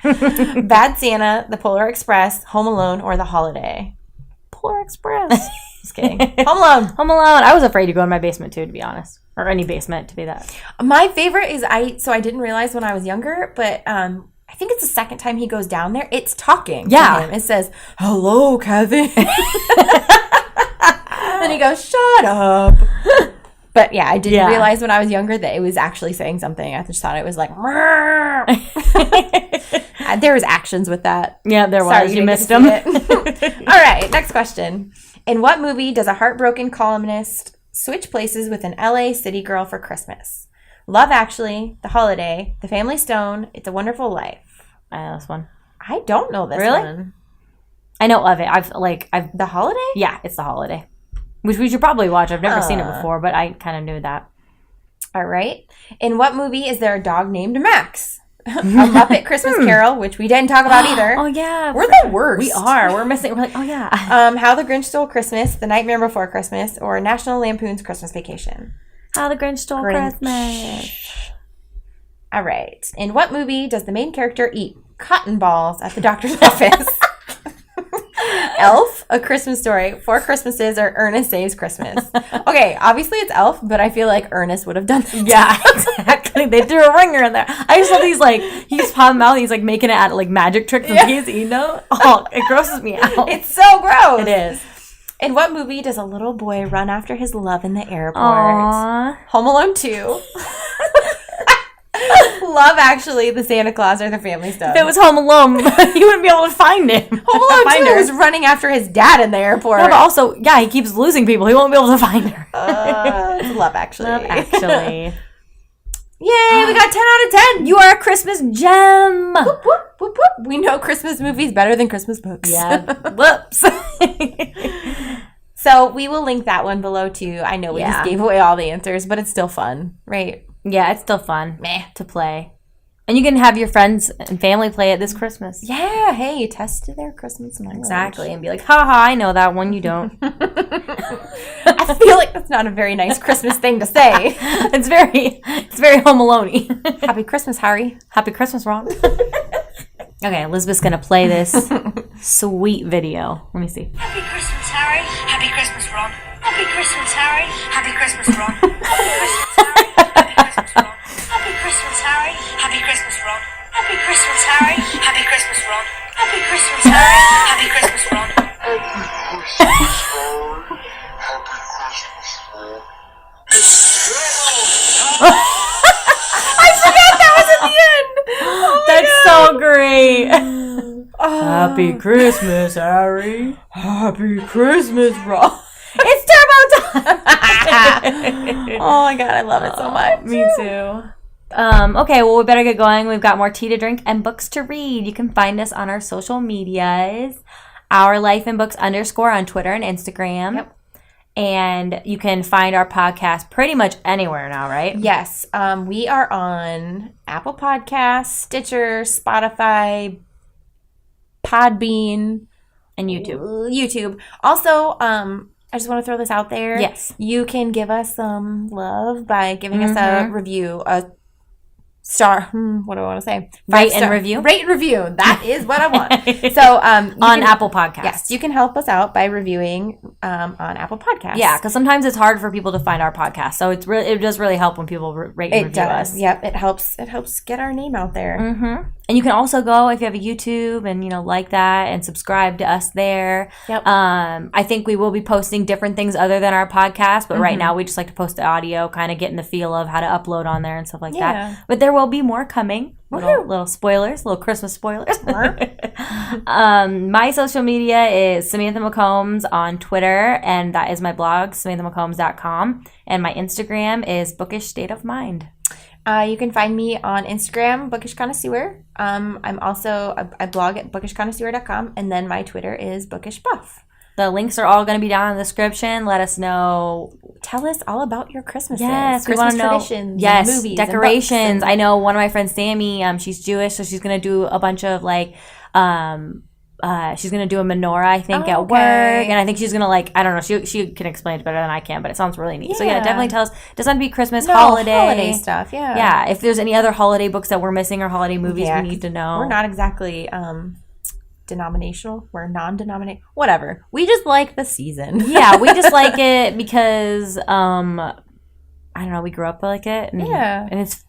Bad Santa, The Polar Express, Home Alone, or The Holiday? Polar Express. Just kidding. Home Alone. Home Alone. I was afraid to go in my basement too, to be honest. Or any basement, to be that. My favorite is I didn't realize when I was younger, but I think it's the second time he goes down there. It's talking to him. It says, "Hello, Kevin." Then he goes, "Shut up." But yeah, I didn't realize when I was younger that it was actually saying something. I just thought it was like, there was actions with that. Yeah, there was. Sorry, you missed them. All right, next question. In what movie does a heartbroken columnist switch places with an LA city girl for Christmas. Love Actually, The Holiday, The Family Stone, It's a Wonderful Life. I know this one. I don't know this Really? one. I know of it. I've The Holiday? Yeah, it's The Holiday. Which we should probably watch. I've never seen it before, but I kind of knew that. All right. In what movie is there a dog named Max? A Muppet Christmas Carol, which we didn't talk about either. Oh, yeah. We're the worst. We are. We're missing. We're like, oh, yeah. How the Grinch Stole Christmas, The Nightmare Before Christmas, or National Lampoon's Christmas Vacation. How the Grinch Stole Christmas. All right. In what movie does the main character eat cotton balls at the doctor's office? Elf, A Christmas Story, Four Christmases, or Ernest Saves Christmas. Okay, obviously it's Elf, but I feel like Ernest would have done that. Yeah, exactly. They threw a ringer in there. I just love these, like, he's popping out, he's like making it at like magic tricks and he's eating them. Oh, it grosses me out. It's so gross. It is. In what movie does a little boy run after his love in the airport? Aww. Home Alone 2. Love Actually, The Santa Claus, or The Family Stone. If it was Home Alone, you wouldn't be able to find him. Home Alone 2 was running after his dad in the airport. Yeah, but also, yeah, he keeps losing people. He won't be able to find her. Love Actually. Love Actually. Yay, we got 10 out of 10. You are a Christmas gem. Whoop, whoop, whoop, whoop. We know Christmas movies better than Christmas books. Yeah. Whoops. So we will link that one below too. I know we just gave away all the answers, but it's still fun, right? Yeah, it's still fun to play. And you can have your friends and family play it this Christmas. Yeah, hey, test their Christmas knowledge. Exactly, and be like, haha, I know that one, you don't. I feel like that's not a very nice Christmas thing to say. It's very Home Alone-y. Happy Christmas, Harry. Happy Christmas, Ron. Okay, Elizabeth's going to play this sweet video. Let me see. Happy Christmas, Harry. Happy Christmas, Ron. Happy Christmas, Harry. Happy Christmas, Ron. Happy Christmas, Harry. Happy Christmas, Ron. Happy Christmas, Harry. Happy Christmas, Ron. Happy Christmas, Harry. Happy Christmas, Ron. Happy Christmas, Harry. Happy Christmas, Ron. I forgot that was at the end. Oh That's so great. Happy Christmas, Harry. Happy Christmas, Ron. It's Turbo Time. Oh my god, I love it so much. Me too. Okay, well, we better get going. We've got more tea to drink and books to read. You can find us on our social medias, OurLifeInBooks_ on Twitter and Instagram. Yep. And you can find our podcast pretty much anywhere now, right? Yes. We are on Apple Podcasts, Stitcher, Spotify, Podbean, And YouTube. Also, I just want to throw this out there. Yes. You can give us some love by giving us a review, a star. What do I want to say? Rate and review. Rate and review. That is what I want. So on Apple Podcasts. Yes, you can help us out by reviewing on Apple Podcasts. Yeah, because sometimes it's hard for people to find our podcast, so it does really help when people rate and review us. Yep, it helps. It helps get our name out there. Mm-hmm. And you can also go if you have a YouTube and like that and subscribe to us there. Yep. I think we will be posting different things other than our podcast, but right now we just like to post the audio, kind of getting the feel of how to upload on there and stuff like that. But there will be more coming. Little spoilers, little Christmas spoilers. My social media is Samantha McCombs on Twitter, and that is my blog, SamanthaMcCombs.com. And my Instagram is Bookish State of Mind. You can find me on Instagram, Bookish Connoisseur. I'm also, I blog at bookishconnoisseur.com, and then my Twitter is Bookish Buff. The links are all going to be down in the description. Let us know. Tell us all about your Christmases. Yes, Christmas we want to know. traditions, Yes, movies, decorations. I know one of my friends, Sammy, she's Jewish, so she's going to do a bunch of she's going to do a menorah, I think, at work. And I think she's going to I don't know, she can explain it better than I can, but it sounds really neat. Yeah. So yeah, definitely tell us. It doesn't have to be Christmas, holiday stuff, yeah. Yeah, if there's any other holiday books that we're missing or holiday movies we need to know. We're not exactly denominational. We're non-denominational. Whatever. We just like the season. Yeah, we just like it because, I don't know, we grew up like it. And, and it's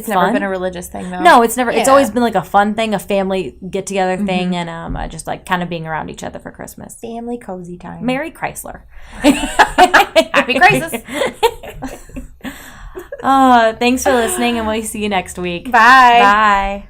never fun. been a religious thing, though. No, it's never. Yeah. It's always been a fun thing, a family get together thing, and just kind of being around each other for Christmas. Family cozy time. Merry Chrysler. Happy crisis. Thanks for listening, and we'll see you next week. Bye. Bye.